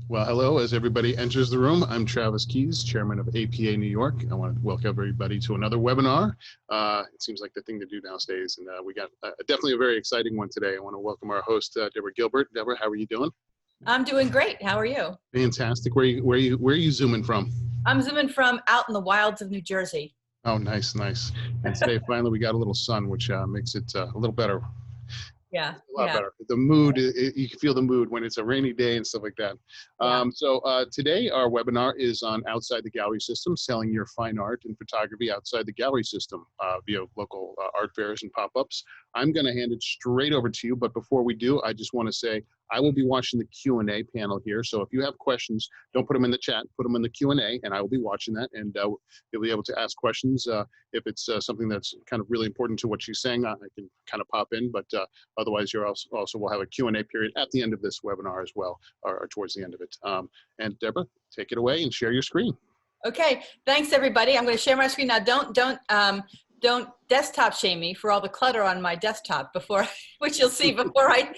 Well, hello, as everybody enters the room. I'm Travis Keys, chairman of APA New York. I want to welcome everybody to another webinar. It seems like the thing to do nowadays, and we got definitely a very exciting one today. I want to welcome our host, Deborah Gilbert. Deborah, how are you doing? I'm doing great. How are you? Fantastic. Where are you zooming from? I'm zooming from out in the wilds of New Jersey. Oh, nice, nice. And today, finally, we got a little sun, which makes it a little better. Yeah, A lot better. The mood, you can feel the mood when it's a rainy day and stuff like that. So today our webinar is on outside the gallery system, selling your fine art and photography outside the gallery system via local art fairs and pop-ups. I'm going to hand it straight over to you, but before we do, I just want to say I will be watching the Q&A panel here. So if you have questions, don't put them in the chat, put them in the Q&A, and I will be watching that, and you'll be able to ask questions. If it's something that's kind of really important to what she's saying, I can kind of pop in, but otherwise, you're also will have a Q&A period at the end of this webinar as well, or towards the end of it. And Deborah, take it away and share your screen. Okay, thanks everybody. I'm going to share my screen now. Don't desktop shame me for all the clutter on my desktop which you'll see before I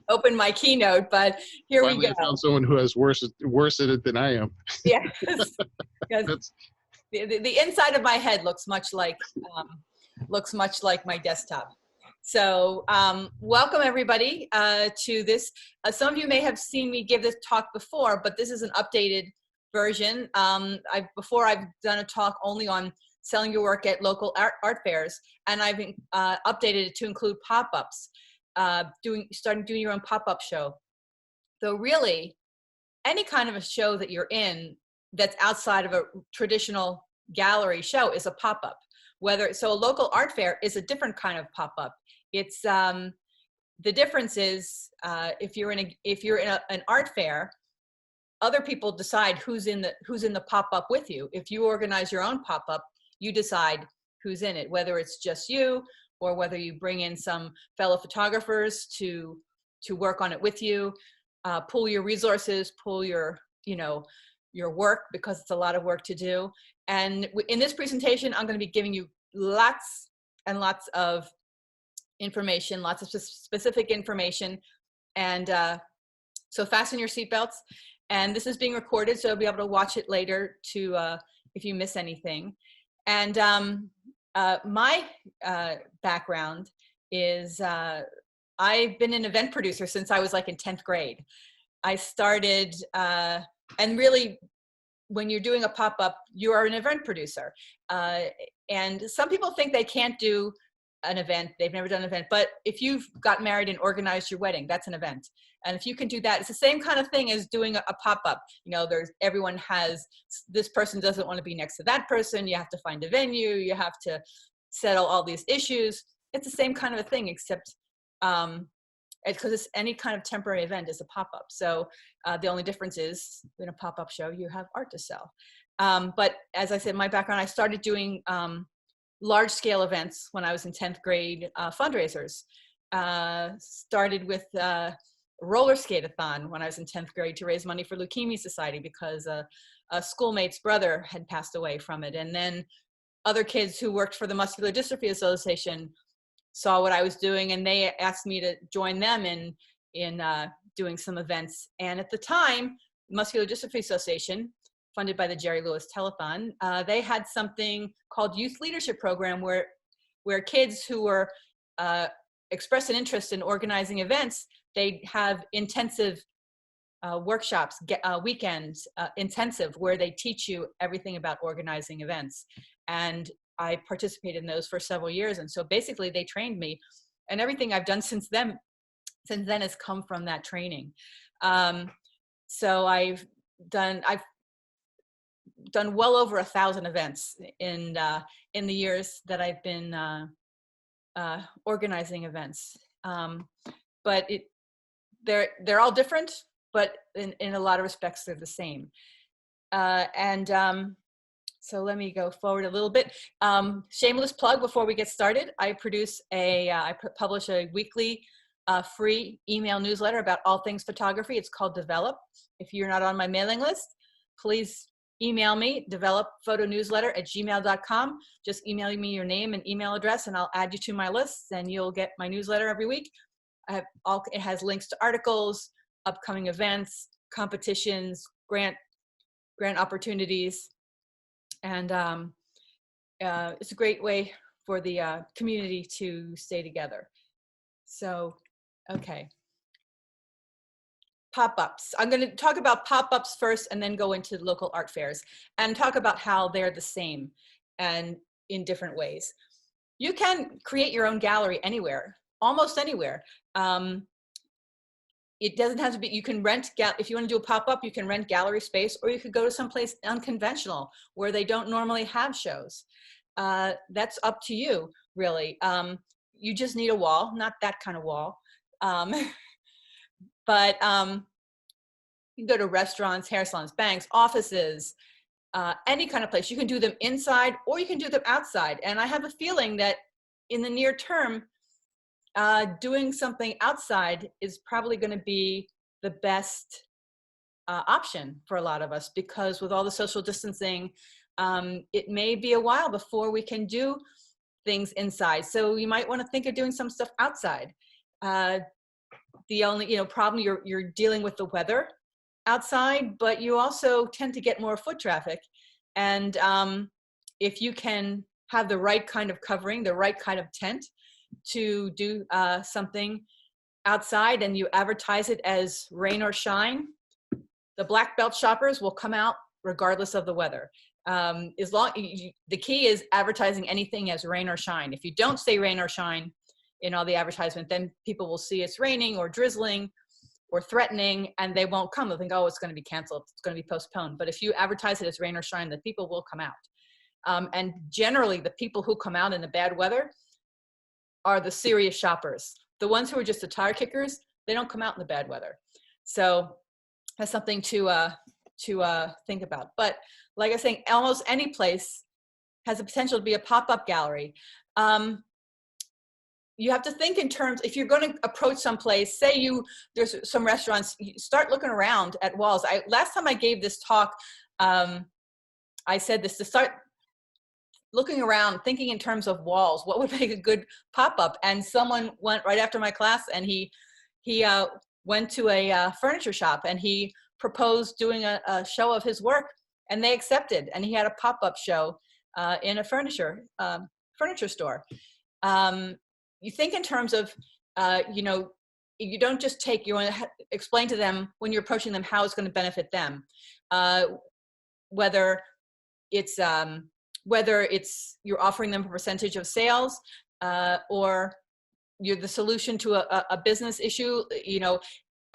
open my keynote. But here we go. I found someone who has worse at it than I am. Yes. The inside of my head looks much like my desktop. So welcome everybody to this. Some of you may have seen me give this talk before, but this is an updated version. Before I've done a talk only on selling your work at local art fairs, and I've updated it to include pop-ups, starting doing your own pop-up show. So really, any kind of a show that you're in that's outside of a traditional gallery show is a pop-up. So a local art fair is a different kind of pop-up. It's the difference is if you're in an art fair, other people decide who's in the pop-up with you. If you organize your own pop-up, you decide who's in it, whether it's just you or whether you bring in some fellow photographers to work on it with you, pool your resources, pool your work, because it's a lot of work to do. And in this presentation, I'm going to be giving you lots and lots of information, lots of specific information. And so fasten your seatbelts. And this is being recorded, so you'll be able to watch it later if you miss anything. And my background is I've been an event producer since I was like in 10th grade. I started, and really, when you're doing a pop-up, you are an event producer. And some people think they can't do an event. They've never done an event. But if you've got married and organized your wedding, that's an event. And if you can do that, it's the same kind of thing as doing a pop-up. Everyone has, this person doesn't want to be next to that person. You have to find a venue. You have to settle all these issues. It's the same kind of a thing, except because it's any kind of temporary event is a pop-up. So the only difference is in a pop-up show, you have art to sell. But as I said, my background, I started doing large-scale events when I was in 10th grade, fundraisers. Started with roller skate-a-thon when I was in 10th grade to raise money for Leukemia Society because a schoolmate's brother had passed away from it. And then other kids who worked for the Muscular Dystrophy Association saw what I was doing, and they asked me to join them in doing some events. And at the time, Muscular Dystrophy Association, funded by the Jerry Lewis Telethon, they had something called Youth Leadership Program where kids who were expressed an interest in organizing events, they'd have intensive workshops, weekends, intensive, where they teach you everything about organizing events. And I participated in those for several years. And so basically they trained me, and everything I've done since then has come from that training. So I've done well over 1,000 events in the years that I've been organizing events. But they're all different, but in a lot of respects they're the same. So let me go forward a little bit. Shameless plug before we get started. I publish a weekly free email newsletter about all things photography. It's called Develop. If you're not on my mailing list, please email me, developphotonewsletter@gmail.com. Just email me your name and email address, and I'll add you to my list, and you'll get my newsletter every week. It has links to articles, upcoming events, competitions, grant opportunities, and it's a great way for the community to stay together. So, okay. Pop-ups. I'm going to talk about pop-ups first and then go into local art fairs and talk about how they're the same and in different ways. You can create your own gallery anywhere, almost anywhere. It doesn't have to be, you can rent, if you want to do a pop-up, you can rent gallery space, or you could go to someplace unconventional where they don't normally have shows. That's up to you, really. You just need a wall, not that kind of wall. But you can go to restaurants, hair salons, banks, offices, any kind of place. You can do them inside or you can do them outside. And I have a feeling that in the near term, doing something outside is probably going to be the best option for a lot of us, because with all the social distancing, it may be a while before we can do things inside. So you might want to think of doing some stuff outside. The only problem, you're dealing with the weather outside, but you also tend to get more foot traffic. And if you can have the right kind of covering, the right kind of tent to do something outside, and you advertise it as rain or shine, the black belt shoppers will come out regardless of the weather. The key is advertising anything as rain or shine. If you don't say rain or shine in all the advertisement, then people will see it's raining or drizzling or threatening, and they won't come. They'll think, oh, it's going to be canceled, it's going to be postponed. But if you advertise it as rain or shine, the people will come out. And generally, the people who come out in the bad weather are the serious shoppers. The ones who are just the tire kickers, they don't come out in the bad weather. So that's something to think about. But like I was saying, almost any place has the potential to be a pop-up gallery. You have to think in terms, if you're going to approach someplace, say there's some restaurants, you start looking around at walls. Last time I gave this talk, I said this, to start looking around, thinking in terms of walls, what would make a good pop-up? And someone went right after my class, and he went to a furniture shop, and he proposed doing a show of his work, and they accepted. And he had a pop-up show in a furniture store. You think in terms of, you don't just you want to explain to them when you're approaching them how it's going to benefit them, whether it's you're offering them a percentage of sales, or you're the solution to a business issue.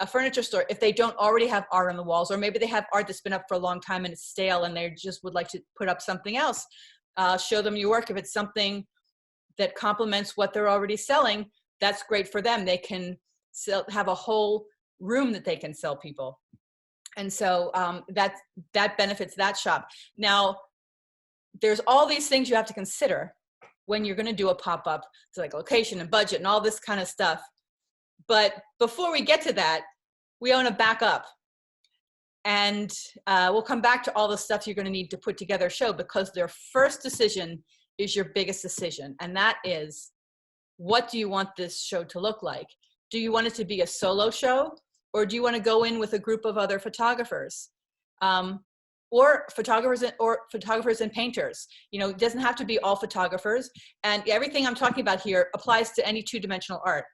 A furniture store, if they don't already have art on the walls, or maybe they have art that's been up for a long time and it's stale and they just would like to put up something else, show them your work. If it's something that complements what they're already selling, that's great for them. They can have a whole room that they can sell people. And so that benefits that shop. Now, there's all these things you have to consider when you're going to do a pop-up. It's like location and budget and all this kind of stuff. But before we get to that, we want to back up. And we'll come back to all the stuff you're going to need to put together a show, because their first decision is your biggest decision. And that is, what do you want this show to look like? Do you want it to be a solo show? Or do you want to go in with a group of other photographers? Or photographers and painters. It doesn't have to be all photographers. And everything I'm talking about here applies to any two-dimensional art.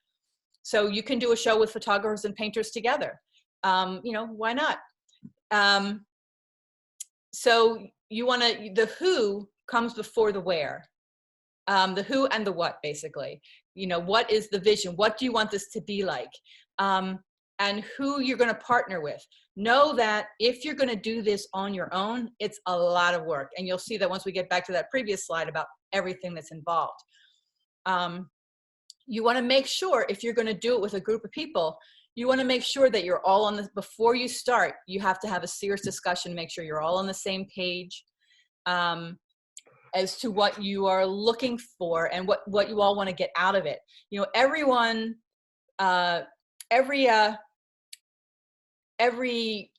So you can do a show with photographers and painters together. Why not? So the who comes before the where. The who and the what, basically. What is the vision? What do you want this to be like? And who you're going to partner with. Know that if you're going to do this on your own, it's a lot of work. And you'll see that once we get back to that previous slide about everything that's involved. You want to make sure, if you're going to do it with a group of people, you want to make sure that you're all on this. Before you start, you have to have a serious discussion, make sure you're all on the same page as to what you are looking for and what you all want to get out of it. Everyone, every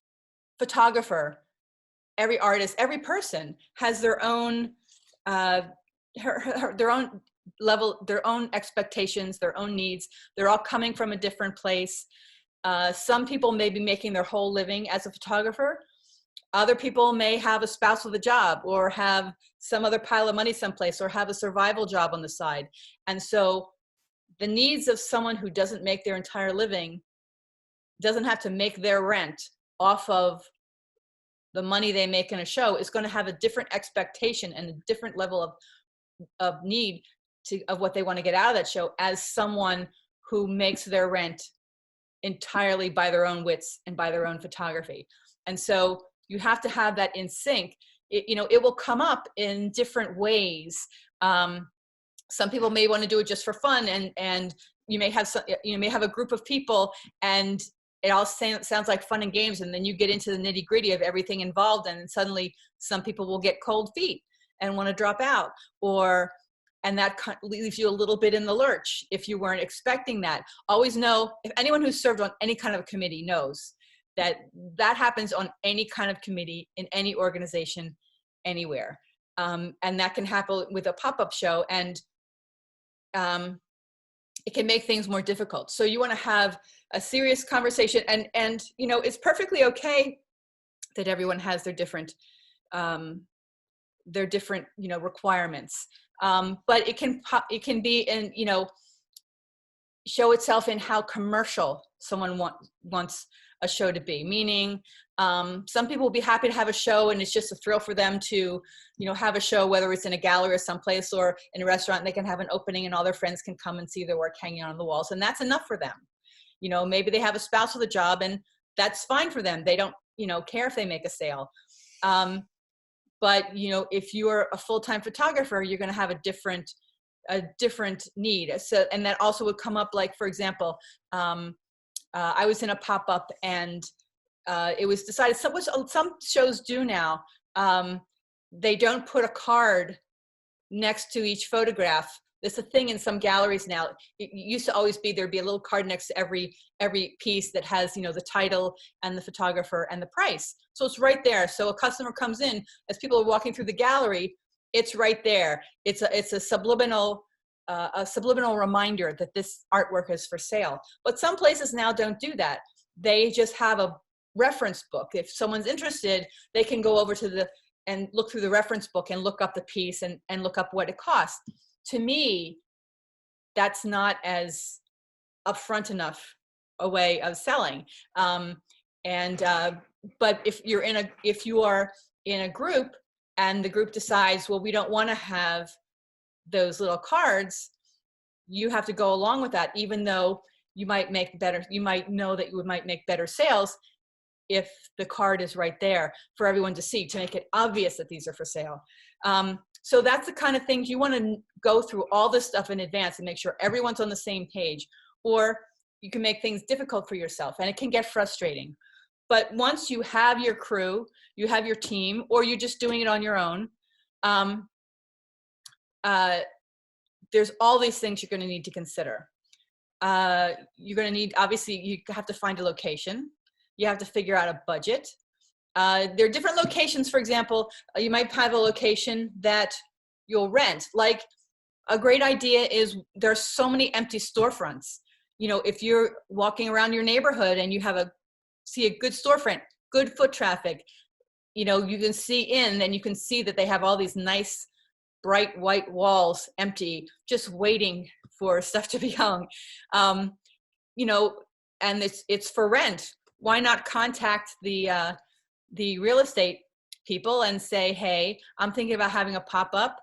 photographer, every artist, every person has their own their own level, their own expectations, their own needs. They're all coming from a different place. Some people may be making their whole living as a photographer. Other people may have a spouse with a job, or have some other pile of money someplace, or have a survival job on the side. And so the needs of someone who doesn't make their entire living, doesn't have to make their rent off of the money they make in a show, is going to have a different expectation and a different level of need of what they want to get out of that show, as someone who makes their rent entirely by their own wits and by their own photography. And so you have to have that in sync. It will come up in different ways. Some people may want to do it just for fun, and you may have a group of people, and it all sounds like fun and games, and then you get into the nitty gritty of everything involved, and suddenly some people will get cold feet and want to drop out, and that leaves you a little bit in the lurch if you weren't expecting that. Always know, if anyone who's served on any kind of committee knows that happens on any kind of committee in any organization anywhere. And that can happen with a pop-up show, and it can make things more difficult. So you want to have a serious conversation, and it's perfectly okay that everyone has their different requirements. But it can be in, show itself in how commercial someone wants a show to be. Meaning, some people will be happy to have a show, and it's just a thrill for them to, have a show, whether it's in a gallery or someplace, or in a restaurant, and they can have an opening and all their friends can come and see their work hanging on the walls. And that's enough for them. Maybe they have a spouse with a job, and that's fine for them. They don't, care if they make a sale. But, if you're a full-time photographer, you're going to have a different need. So, and that also would come up, like, for example, I was in a pop-up, and it was decided, some shows do now, they don't put a card next to each photograph. There's a thing in some galleries now. It used to always be, there'd be a little card next to every piece that has, the title and the photographer and the price. So it's right there. So a customer comes in, as people are walking through the gallery, it's right there. It's a subliminal reminder that this artwork is for sale. But some places now don't do that. They just have a reference book. If someone's interested, they can go over and look through the reference book and look up the piece and look up what it costs. To me, that's not as upfront enough a way of selling. But if you are in a group, and the group decides, well, we don't want to have those little cards, you have to go along with that, even though you might know that you might make better sales if the card is right there for everyone to see, to make it obvious that these are for sale. So that's the kind of things you want to go through all this stuff in advance and make sure everyone's on the same page, or you can make things difficult for yourself, and it can get frustrating. But once you have your crew, you have your team, or you're just doing it on your own, there's all these things you're going to need to consider. You're going to need, obviously, you have to find a location. You have to figure out a budget. There are different locations. For example, you might have a location that you'll rent. Like, a great idea is, there's so many empty storefronts. If you're walking around your neighborhood and you see a good storefront, good foot traffic, you can see in, and you can see that they have all these nice bright white walls empty, just waiting for stuff to be hung. And it's for rent. Why not contact the real estate people and say, hey, I'm thinking about having a pop-up.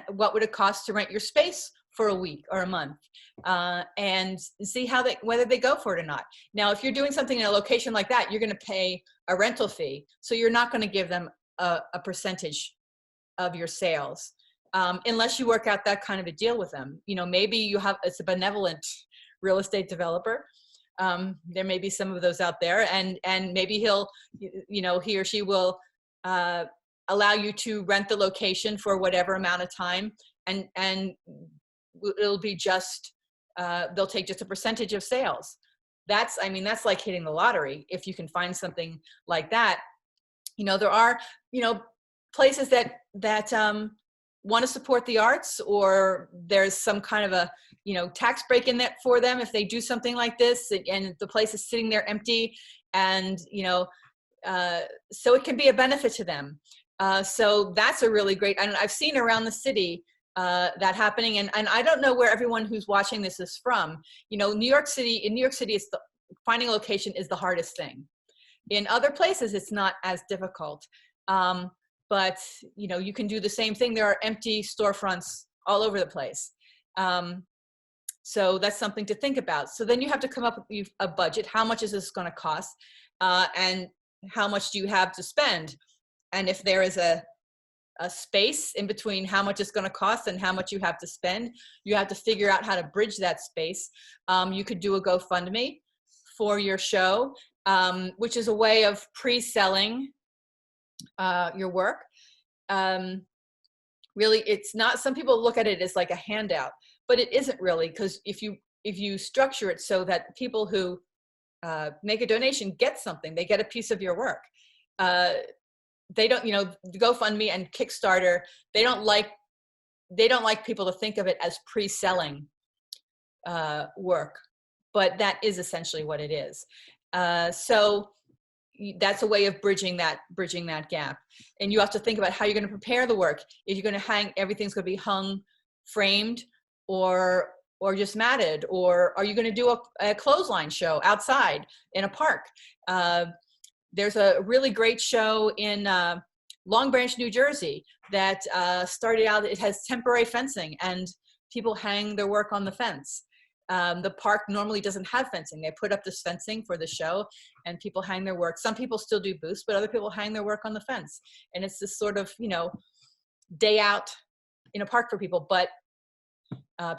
What would it cost to rent your space for a week or a month? And see whether they go for it or not. Now, if you're doing something in a location like that, you're going to pay a rental fee. So you're not going to give them a percentage of your sales, unless you work out that kind of a deal with them. Maybe it's a benevolent real estate developer. There may be some of those out there, and maybe he or she will allow you to rent the location for whatever amount of time, and it'll be just, they'll take just a percentage of sales. That's like hitting the lottery if you can find something like that. There are, places that want to support the arts, or there's some kind of a, tax break in that for them if they do something like this, and the place is sitting there empty, and, so it can be a benefit to them. So that's a really great, and I've seen around the city that happening. And I don't know where everyone who's watching this is from. In New York City, it's finding a location is the hardest thing. In other places, it's not as difficult. But, you can do the same thing. There are empty storefronts all over the place. So that's something to think about. So then you have to come up with a budget. How much is this going to cost? And how much do you have to spend? And if there is a space in between how much it's going to cost and how much you have to spend, you have to figure out how to bridge that space. You could do a GoFundMe for your show, which is a way of pre-selling your work. Really, it's not, some people look at it as like a handout, but it isn't really, because if you structure it so that people who make a donation get something, they get a piece of your work. They don't, GoFundMe and Kickstarter, they don't like people to think of it as pre-selling work, but that is essentially what it is. So that's a way of bridging that gap. And you have to think about how you're going to prepare the work. If you're going to everything's going to be hung, framed, or just matted, or are you going to do a clothesline show outside in a park? There's a really great show in Long Branch, New Jersey that started out, it has temporary fencing and people hang their work on the fence. The park normally doesn't have fencing. They put up this fencing for the show and people hang their work. Some people still do booths, but other people hang their work on the fence. And it's this sort of, day out in a park for people, but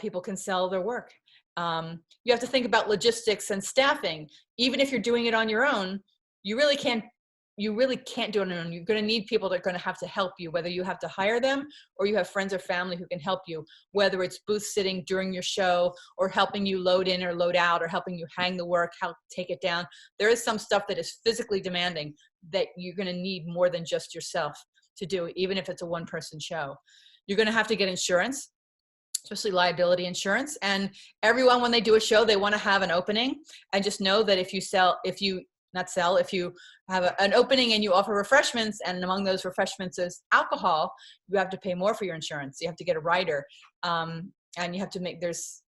people can sell their work. You have to think about logistics and staffing. Even if you're doing it on your own, you really can't do it on your own. You're going to need people that are going to have to help you, whether you have to hire them or you have friends or family who can help you, whether it's booth sitting during your show or helping you load in or load out or helping you hang the work, help take it down. There is some stuff that is physically demanding that you're going to need more than just yourself to do, even if it's a one-person show. You're going to have to get insurance, especially liability insurance. And everyone, when they do a show, they want to have an opening. And just know that if you have an opening and you offer refreshments, and among those refreshments is alcohol, you have to pay more for your insurance. You have to get a rider, and you have to make, there's,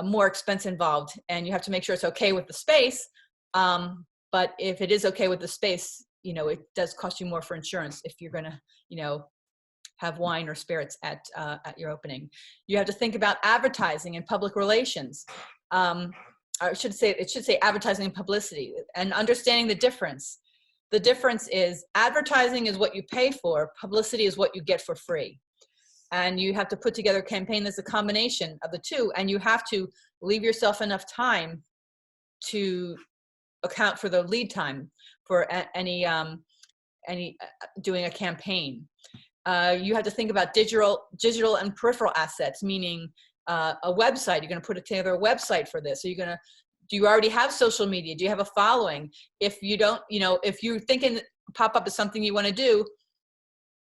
more expense involved, and you have to make sure it's okay with the space. But if it is okay with the space, it does cost you more for insurance if you're going to, have wine or spirits at your opening. You have to think about advertising and public relations. It should say advertising and publicity, and understanding the difference. The difference is advertising is what you pay for, publicity is what you get for free. And you have to put together a campaign that's a combination of the two, and you have to leave yourself enough time to account for the lead time for any doing a campaign. You have to think about digital and peripheral assets, meaning a website. You're going to put together a website for this. So do you already have social media? Do you have a following? If you don't, if you're thinking pop-up is something you want to do,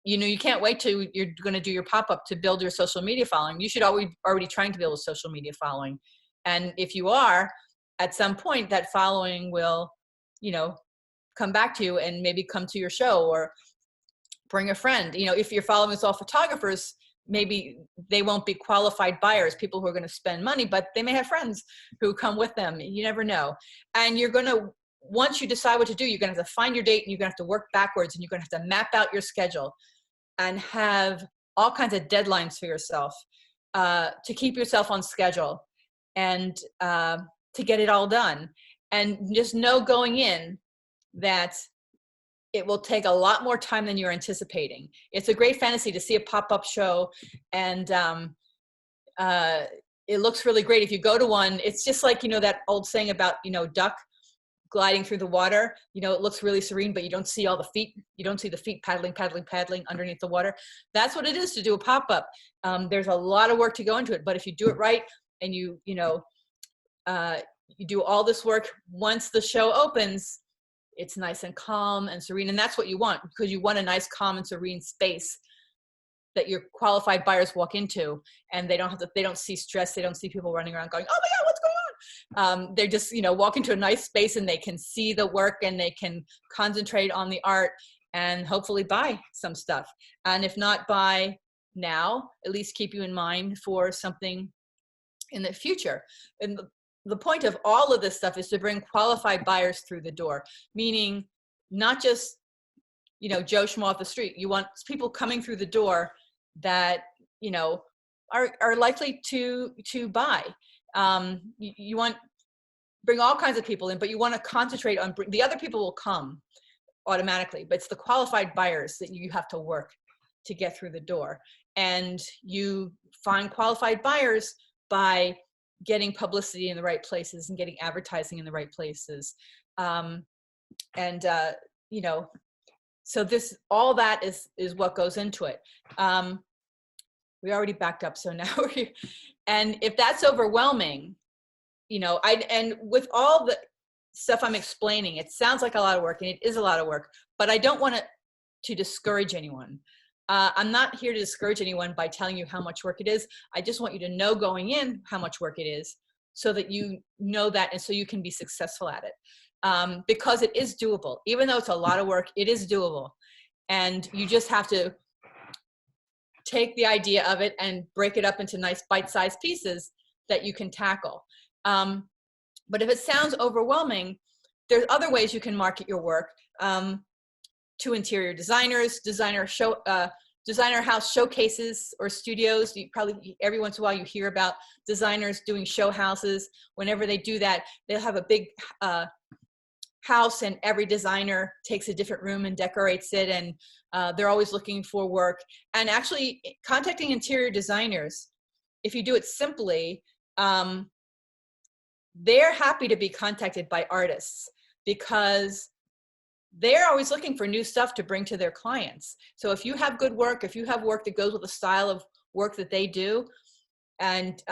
you can't wait till you're going to do your pop-up to build your social media following. You should already trying to build a social media following. And if you are, at some point that following will, come back to you and maybe come to your show or bring a friend. If your following is all photographers, maybe they won't be qualified buyers, people who are going to spend money, but they may have friends who come with them. You never know. And once you decide what to do, you're going to have to find your date, and you're going to have to work backwards, and you're going to have to map out your schedule and have all kinds of deadlines for yourself to keep yourself on schedule and to get it all done. And just know going in that it will take a lot more time than you're anticipating. It's a great fantasy to see a pop-up show, and it looks really great. If you go to one, it's just like, that old saying about, duck gliding through the water. It looks really serene, but you don't see all the feet. You don't see the feet paddling underneath the water. That's what it is to do a pop-up. There's a lot of work to go into it, but if you do it right and you do all this work, once the show opens, it's nice and calm and serene. And that's what you want, because you want a nice, calm and serene space that your qualified buyers walk into, and they don't see stress. They don't see people running around going, oh my God, what's going on? They're just, walk into a nice space and they can see the work and they can concentrate on the art and hopefully buy some stuff. And if not buy now, at least keep you in mind for something in the future. And the point of all of this stuff is to bring qualified buyers through the door, meaning not just, Joe Schmo off the street. You want people coming through the door that, are likely to buy. You want bring all kinds of people in, but you want to concentrate on the other people will come automatically, but it's the qualified buyers that you have to work to get through the door. And you find qualified buyers by getting publicity in the right places and getting advertising in the right places. So all that is what goes into it. We already backed up, so now and if that's overwhelming, and with all the stuff I'm explaining, it sounds like a lot of work, and it is a lot of work, but I don't want to discourage anyone. I'm not here to discourage anyone by telling you how much work it is. I just want you to know going in how much work it is, so that you know that, and so you can be successful at it. Because it is doable. Even though it's a lot of work, it is doable. And you just have to take the idea of it and break it up into nice bite-sized pieces that you can tackle. But if it sounds overwhelming, there's other ways you can market your work to interior designers, designer house showcases or studios. You probably, every once in a while, you hear about designers doing show houses. Whenever they do that, they'll have a big house, and every designer takes a different room and decorates it, and they're always looking for work. And actually, contacting interior designers, if you do it simply, they're happy to be contacted by artists because they're always looking for new stuff to bring to their clients. So if you have good work, if you have work that goes with the style of work that they do, and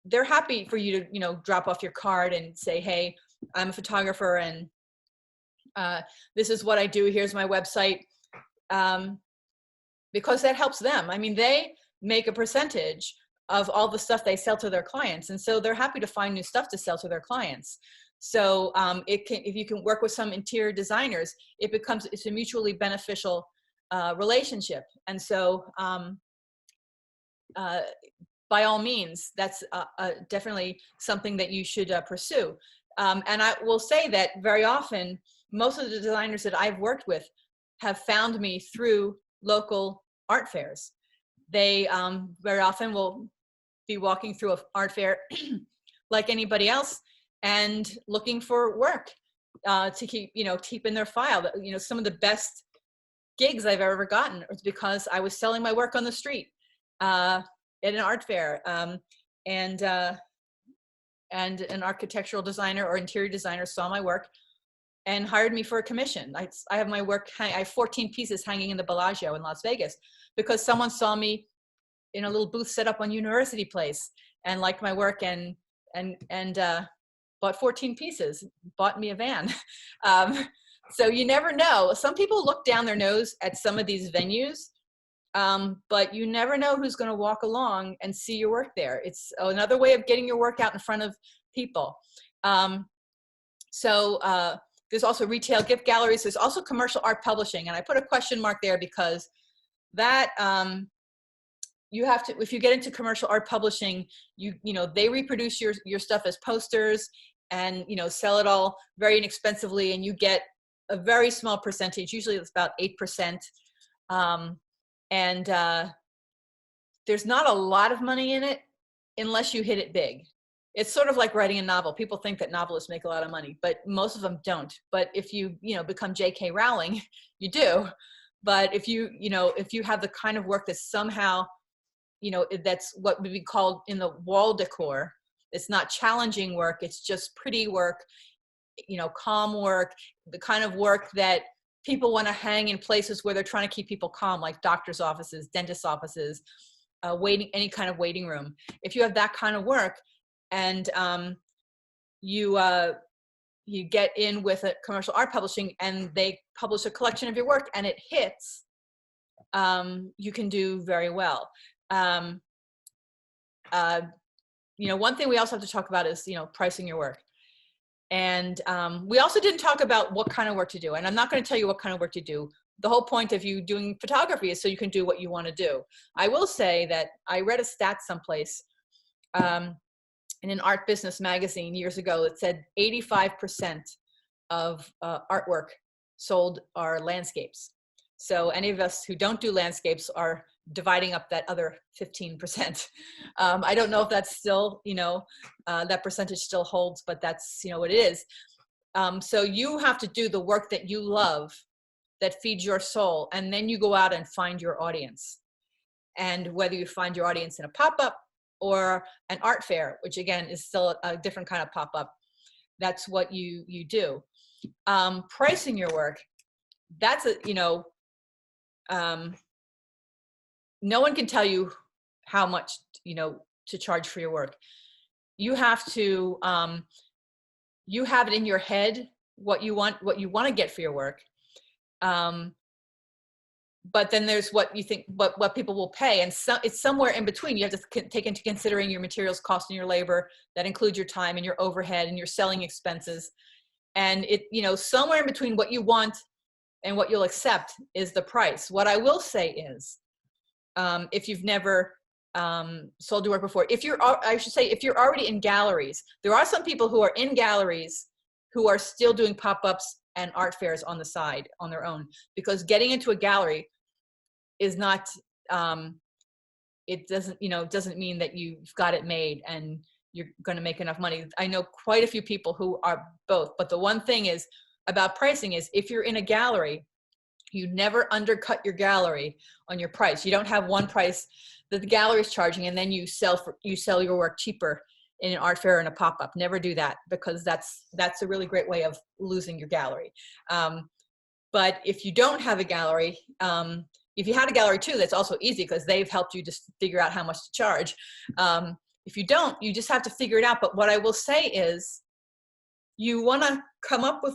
they're happy for you to, drop off your card and say, hey, I'm a photographer, and this is what I do. Here's my website. Because that helps them. I mean, they make a percentage of all the stuff they sell to their clients. And so they're happy to find new stuff to sell to their clients. So if you can work with some interior designers, it's a mutually beneficial relationship. And so by all means, that's definitely something that you should pursue. And I will say that very often, most of the designers that I've worked with have found me through local art fairs. They very often will be walking through an art fair like anybody else and looking for work to keep in their file. Some of the best gigs I've ever gotten was because I was selling my work on the street at an art fair, and an architectural designer or interior designer saw my work and hired me for a commission. I have my work, I have 14 pieces hanging in the Bellagio in Las Vegas because someone saw me in a little booth set up on University Place and liked my work and bought 14 pieces, bought me a van. So you never know. Some people look down their nose at some of these venues, but you never know who's going to walk along and see your work there. It's another way of getting your work out in front of people. There's also retail gift galleries. There's also commercial art publishing. And I put a question mark there because that, you have to, if you get into commercial art publishing, they reproduce your stuff as posters and, sell it all very inexpensively. And you get a very small percentage. Usually it's about 8%. There's not a lot of money in it unless you hit it big. It's sort of like writing a novel. People think that novelists make a lot of money, but most of them don't. But if you, become J.K. Rowling, you do. But if you have the kind of work that somehow, that's what would be called in the wall decor. It's not challenging work. It's just pretty work, calm work, the kind of work that people want to hang in places where they're trying to keep people calm, like doctor's offices, dentist offices, any kind of waiting room. If you have that kind of work, and you get in with a commercial art publishing and they publish a collection of your work and it hits, you can do very well. One thing we also have to talk about is, pricing your work. And we also didn't talk about what kind of work to do. And I'm not going to tell you what kind of work to do. The whole point of you doing photography is so you can do what you want to do. I will say that I read a stat someplace in an art business magazine years ago that said 85% of artwork sold are landscapes. So any of us who don't do landscapes are dividing up that other 15%. I don't know if that's still, that percentage still holds, but that's, what it is. So you have to do the work that you love, that feeds your soul, and then you go out and find your audience. And whether you find your audience in a pop-up or an art fair, which again is still a different kind of pop-up, that's what you do. Pricing your work, that's no one can tell you how much, to charge for your work. You have to, you have it in your head, what you want to get for your work. But then there's what you think, what people will pay. And so it's somewhere in between. You have to take into considering your materials cost and your labor. That includes your time and your overhead and your selling expenses. And somewhere in between what you want and what you'll accept is the price. What I will say is, if you've never sold your work before, if you're already in galleries, there are some people who are in galleries who are still doing pop-ups and art fairs on the side on their own, because getting into a gallery is not, it doesn't mean that you've got it made and you're going to make enough money. I know quite a few people who are both, but the one thing is about pricing is if you're in a gallery, you never undercut your gallery on your price. You don't have one price that the gallery is charging and then you sell your work cheaper in an art fair and a pop-up. Never do that, because that's a really great way of losing your gallery. But if you don't have a gallery, if you had a gallery too, that's also easy because they've helped you just figure out how much to charge. If you don't, you just have to figure it out. But what I will say is, you want to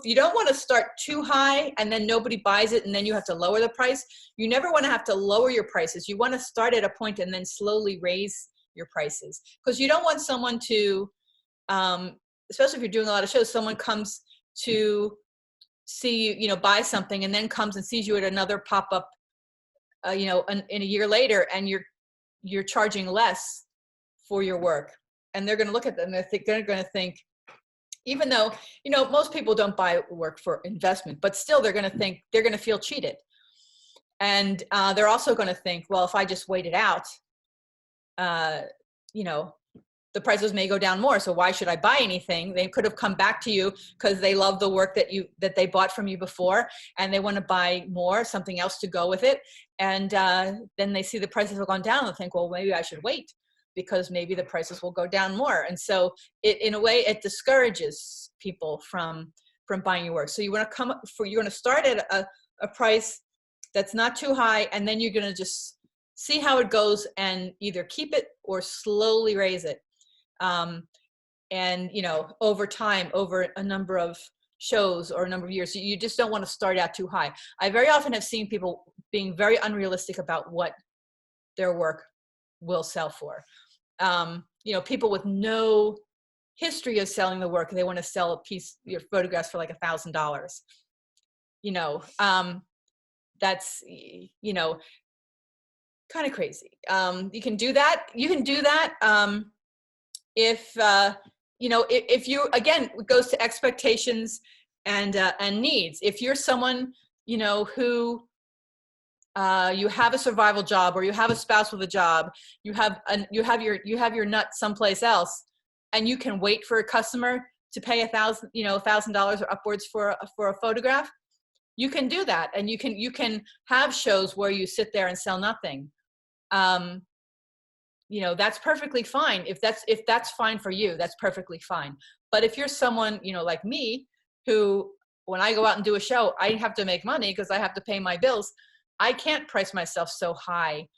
you don't want to start too high and then nobody buys it and then you have to lower the price. You never want to have to lower your prices. You want to start at a point and then slowly raise your prices, because you don't want someone to, especially if you're doing a lot of shows, someone comes to see you, buy something and then comes and sees you at another pop-up, in a year later, and you're charging less for your work, and they're going to look at them and they're going to think, even though, most people don't buy work for investment, but still they're going to think, they're going to feel cheated. And they're also going to think, well, if I just wait it out, the prices may go down more. So why should I buy anything? They could have come back to you because they love the work that they bought from you before, and they want to buy more, something else to go with it. And then they see the prices have gone down and think, well, maybe I should wait, because maybe the prices will go down more. And so in a way, it discourages people from buying your work. So you're going to start at a price that's not too high, and then you're going to just see how it goes and either keep it or slowly raise it. And over time, over a number of shows or a number of years, you just don't want to start out too high. I very often have seen people being very unrealistic about what their work will sell for. People with no history of selling the work, they want to sell a piece, your photographs for like $1,000. That's, kind of crazy. You can do that. If you, again, it goes to expectations and needs. If you're someone, who you have a survival job, or you have a spouse with a job, you have your nut someplace else, and you can wait for a customer to pay $1,000 or upwards for a photograph, you can do that. And you can have shows where you sit there and sell nothing. That's perfectly fine. If that's fine for you, that's perfectly fine. But if you're someone, like me, who, when I go out and do a show, I have to make money because I have to pay my bills. I can't price myself so high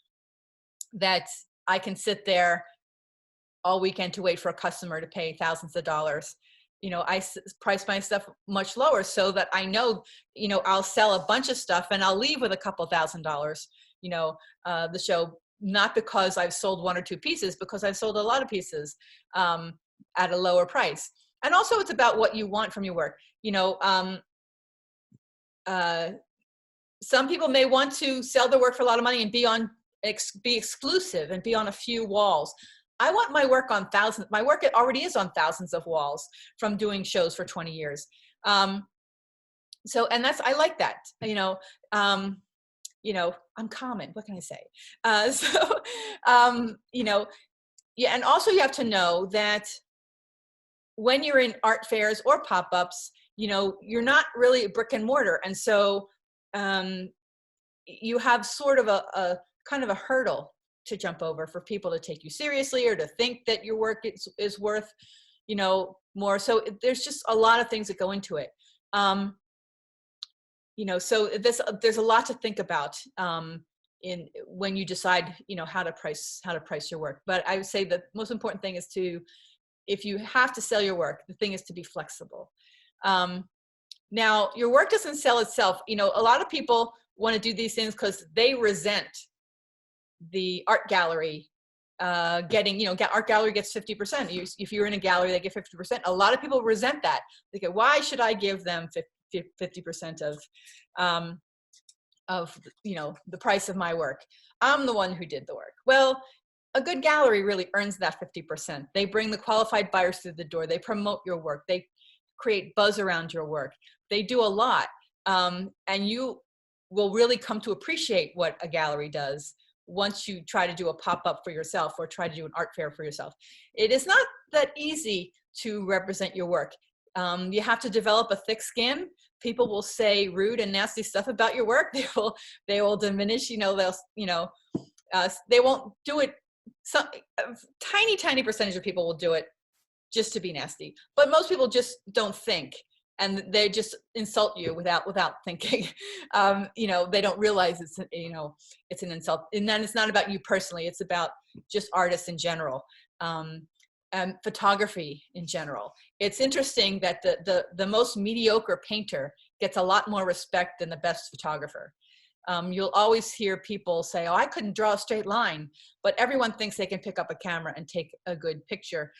that I can sit there all weekend to wait for a customer to pay thousands of dollars. I price my stuff much lower so that I know, I'll sell a bunch of stuff and I'll leave with a couple $1,000 the show, not because I've sold 1 or 2 pieces, because I've sold a lot of pieces at a lower price. And also it's about what you want from your work. Some people may want to sell their work for a lot of money and be exclusive and be on a few walls. I want my work on thousands. My work already is on thousands of walls from doing shows for 20 years. And I like that, I'm common, what can I say? Yeah. And also you have to know that when you're in art fairs or pop-ups, you're not really a brick and mortar. And so you have sort of a kind of a hurdle to jump over for people to take you seriously or to think that your work is worth, more. So there's just a lot of things that go into it. So there's a lot to think about when you decide, how to price your work. But I would say the most important thing is if you have to sell your work, the thing is to be flexible. Now, your work doesn't sell itself. A lot of people want to do these things because they resent the art gallery getting, art gallery gets 50%. If you're in a gallery, they get 50%. A lot of people resent that. They go, why should I give them 50% of the price of my work? I'm the one who did the work. Well, a good gallery really earns that 50%. They bring the qualified buyers through the door. They promote your work. They create buzz around your work. They do a lot. And you will really come to appreciate what a gallery does once you try to do a pop-up for yourself or try to do an art fair for yourself. It is not that easy to represent your work. You have to develop a thick skin. People will say rude and nasty stuff about your work. They will diminish, they won't do it. Some tiny percentage of people will do it just to be nasty, but most people just don't think, and they just insult you without thinking. They don't realize it's an insult, and then it's not about you personally. It's about just artists in general, and photography in general. It's interesting that the most mediocre painter gets a lot more respect than the best photographer. You'll always hear people say, oh, I couldn't draw a straight line, but everyone thinks they can pick up a camera and take a good picture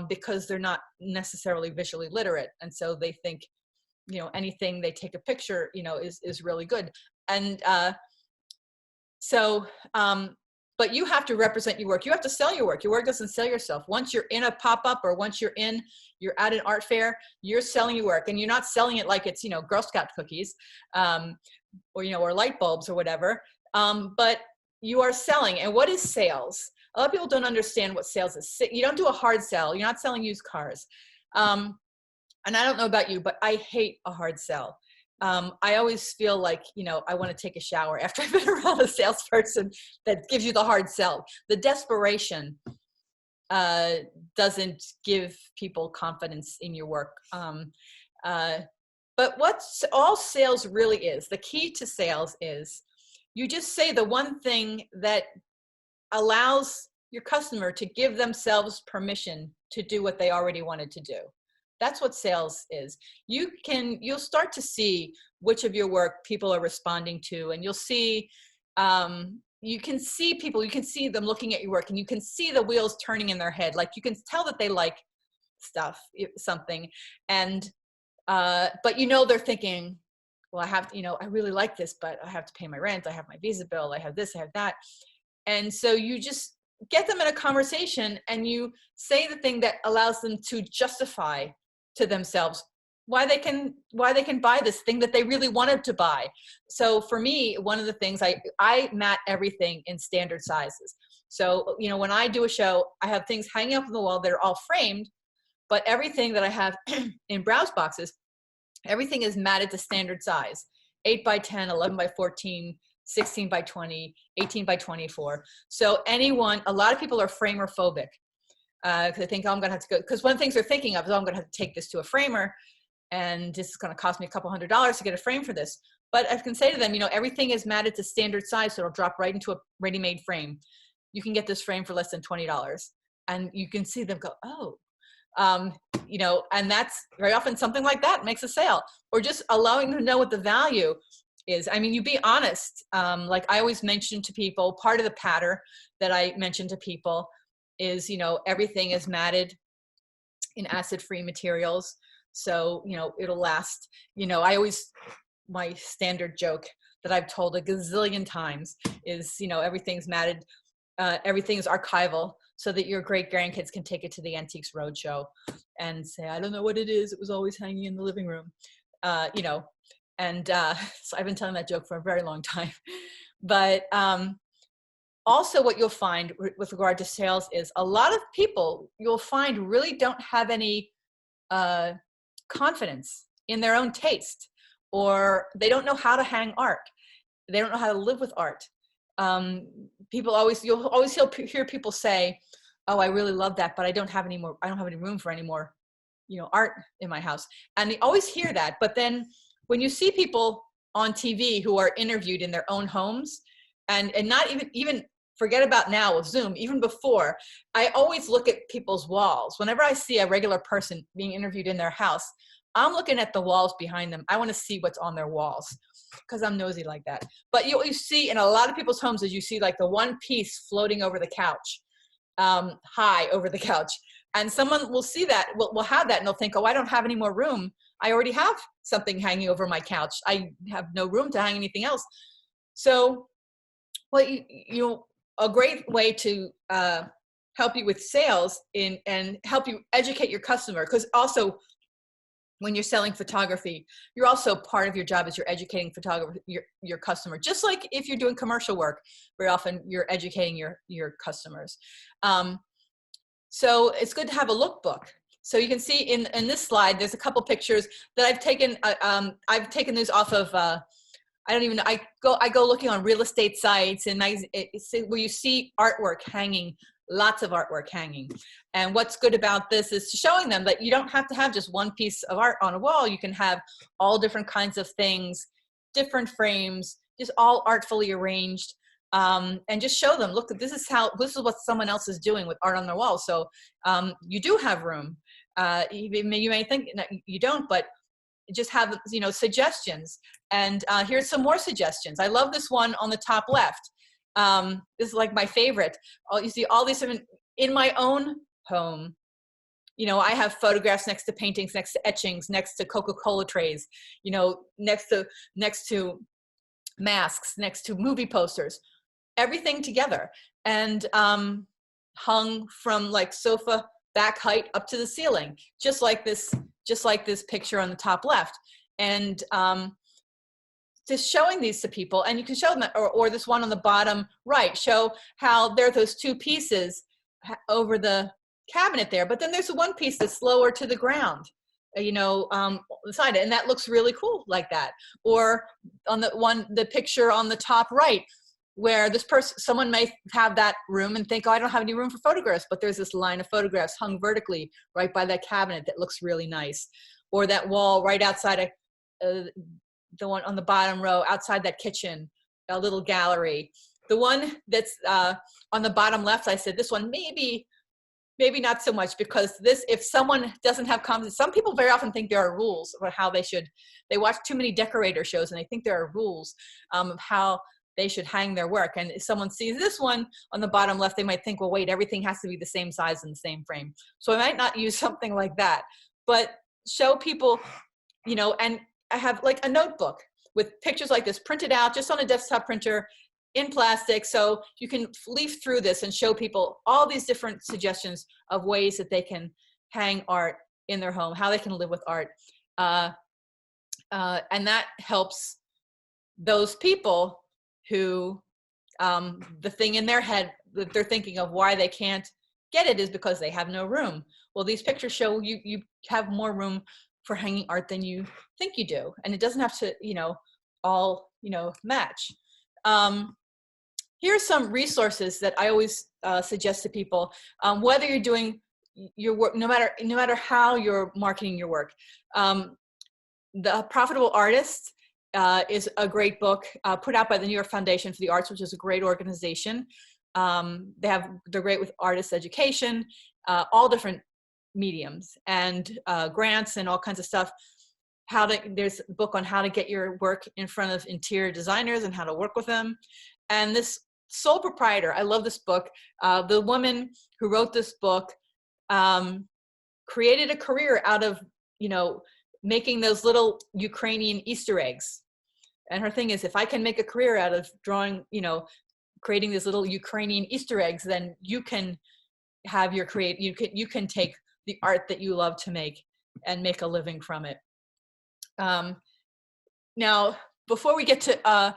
because they're not necessarily visually literate. And so they think, anything they take a picture, is really good. And but you have to represent your work. You have to sell your work. Your work doesn't sell yourself. Once you're in a pop-up or once you're at an art fair, you're selling your work, and you're not selling it like it's, Girl Scout cookies, or light bulbs or whatever. But you are selling. And what is sales? A lot of people don't understand what sales is. You don't do a hard sell. You're not selling used cars. And I don't know about you, but I hate a hard sell. I always feel like, I want to take a shower after I've been around a salesperson that gives you the hard sell. The desperation doesn't give people confidence in your work. But what all sales really is, the key to sales is you just say the one thing that allows your customer to give themselves permission to do what they already wanted to do. That's what sales is. You'll start to see which of your work people are responding to, and you'll see, you can see people, you can see them looking at your work, and you can see the wheels turning in their head. Like you can tell that they like something, and but they're thinking, well, I have, I really like this, but I have to pay my rent. I have my Visa bill. I have this, I have that. And so you just get them in a conversation and you say the thing that allows them to justify to themselves why they can buy this thing that they really wanted to buy. So for me, one of the things I mat everything in standard sizes. So, when I do a show, I have things hanging up on the wall that are all framed, but everything that I have in browse boxes, everything is matted to standard size, 8 by 10, 11 by 14, 16 by 20, 18 by 24. So a lot of people are framer phobic because they think, oh, I'm going to have to go, because one of the things they're thinking of is, oh, I'm going to have to take this to a framer and this is going to cost me a couple $100s to get a frame for this. But I can say to them, everything is matted to standard size, so it'll drop right into a ready-made frame. You can get this frame for less than $20. And you can see them go, oh, and that's very often something like that makes a sale, or just allowing them to know what the value is, I mean, you be honest. Like I always mention to people, part of the patter that I mention to people is, you know, everything is matted in acid-free materials. So, you know, it'll last. You know, my standard joke that I've told a gazillion times is, you know, everything's matted, everything's archival, so that your great grandkids can take it to the Antiques Roadshow and say, I don't know what it is. It was always hanging in the living room, you know. And so I've been telling that joke for a very long time. But also what you'll find with regard to sales is a lot of people you'll find really don't have any confidence in their own taste, or they don't know how to hang art. They don't know how to live with art. You'll always hear people say, oh, I really love that, but I don't have any room for any more, you know, art in my house. And they always hear that. But then when you see people on TV who are interviewed in their own homes, and not even forget about now with Zoom, even before, I always look at people's walls. Whenever I see a regular person being interviewed in their house, I'm looking at the walls behind them. I want to see what's on their walls because I'm nosy like that. But you see in a lot of people's homes is you see like the one piece floating over the couch, high over the couch. And someone will see that, will have that, and they'll think, oh, I don't have any more room. I already have something hanging over my couch. I have no room to hang anything else. So well, a great way to help you with sales and help you educate your customer, because also when you're selling photography, you're also part of your job is you're educating your customer. Just like if you're doing commercial work, very often you're educating your customers. So it's good to have a lookbook. So you can see in this slide, there's a couple pictures that I've taken. I've taken these off of. I don't even know. I go looking on real estate sites and where you see artwork hanging, lots of artwork hanging. And what's good about this is showing them that you don't have to have just one piece of art on a wall. You can have all different kinds of things, different frames, just all artfully arranged. And just show them, look, this is what someone else is doing with art on their wall. So you do have room. You may think you don't, but just have, you know, suggestions. And here's some more suggestions. I love this one on the top left. This is like my favorite. You see all these different, in my own home, you know, I have photographs next to paintings, next to etchings, next to Coca-Cola trays, you know, next to masks, next to movie posters, everything together, and hung from like sofa back height up to the ceiling, just like this picture on the top left. And just showing these to people, and you can show them, or this one on the bottom right, show how there are those two pieces over the cabinet there, but then there's one piece that's lower to the ground, you know, beside it, and that looks really cool like that. Or on the picture on the top right, where someone may have that room and think, oh, I don't have any room for photographs, but there's this line of photographs hung vertically right by that cabinet that looks really nice. Or that wall right outside the one on the bottom row outside that kitchen, a little gallery. The one that's on the bottom left, I said this one maybe not so much, because if someone doesn't have confidence, some people very often think there are rules about how they watch too many decorator shows and they think there are rules of how they should hang their work. And if someone sees this one on the bottom left, they might think, well, wait, everything has to be the same size and the same frame. So I might not use something like that, but show people, you know, and I have like a notebook with pictures like this printed out just on a desktop printer in plastic. So you can leaf through this and show people all these different suggestions of ways that they can hang art in their home, how they can live with art. And that helps those people who the thing in their head that they're thinking of why they can't get it is because they have no room. Well, these pictures show you have more room for hanging art than you think you do. And it doesn't have to, you know, all, you know, match. Here's some resources that I always suggest to people, whether you're doing your work, no matter how you're marketing your work. The Profitable Artist is a great book put out by the New York Foundation for the Arts, which is a great organization. They're great with artist education, all different mediums and grants and all kinds of stuff. there's a book on how to get your work in front of interior designers and how to work with them. And this sole proprietor, I love this book. The woman who wrote this book created a career out of, making those little Ukrainian Easter eggs. And her thing is, if I can make a career out of drawing, creating these little Ukrainian Easter eggs, then you can have your you can take the art that you love to make and make a living from it. Now, before we get to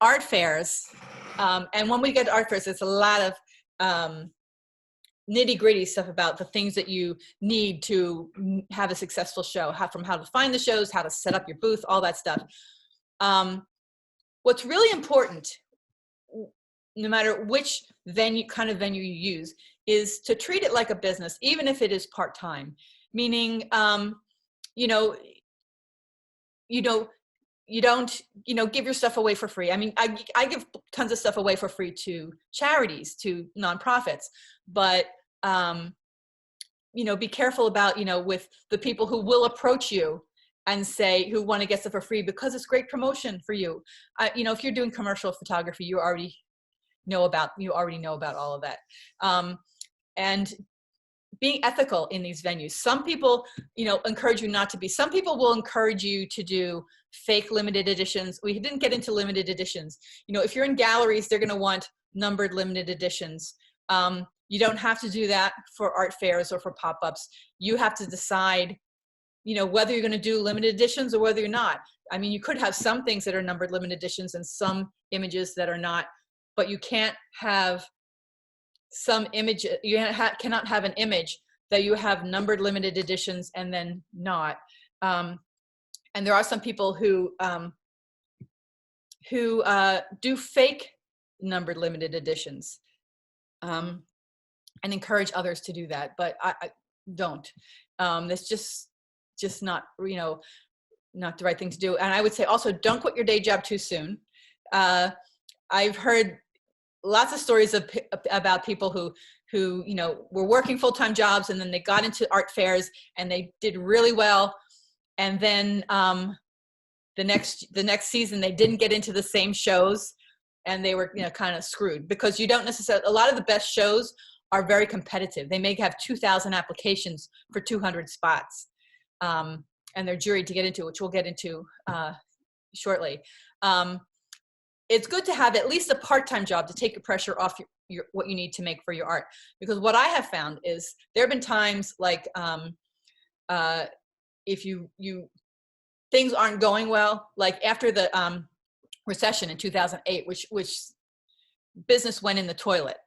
art fairs, and when we get to art fairs, it's a lot of nitty-gritty stuff about the things that you need to have a successful show, from how to find the shows, how to set up your booth, all that stuff. What's really important, no matter which kind of venue you use, is to treat it like a business, even if it is part-time. Meaning, you don't, give your stuff away for free. I mean, I give tons of stuff away for free to charities, to nonprofits, but, be careful about, with the people who will approach you and say, who want to get stuff for free because it's great promotion for you. If you're doing commercial photography, you already know about all of that. And being ethical in these venues. Some people, encourage you not to be. Some people will encourage you to do fake limited editions. We didn't get into limited editions. If you're in galleries, they're going to want numbered limited editions. You don't have to do that for art fairs or for pop-ups. You have to decide, whether you're going to do limited editions or whether you're not. I mean, you could have some things that are numbered limited editions and some images that are not, but you can't have some image, cannot have an image that you have numbered limited editions and then not. And there are some people who do fake numbered limited editions and encourage others to do that, but I don't. That's just not, not the right thing to do. And I would say also, don't quit your day job too soon. I've heard lots of stories about people who were working full-time jobs, and then they got into art fairs and they did really well. And then the next season, they didn't get into the same shows, and they were kind of screwed, because you don't necessarily, a lot of the best shows are very competitive. They may have 2,000 applications for 200 spots. And they're juried to get into, which we'll get into shortly. It's good to have at least a part-time job to take the pressure off your what you need to make for your art. Because what I have found is there have been times like if you things aren't going well, like after the recession in 2008, which business went in the toilet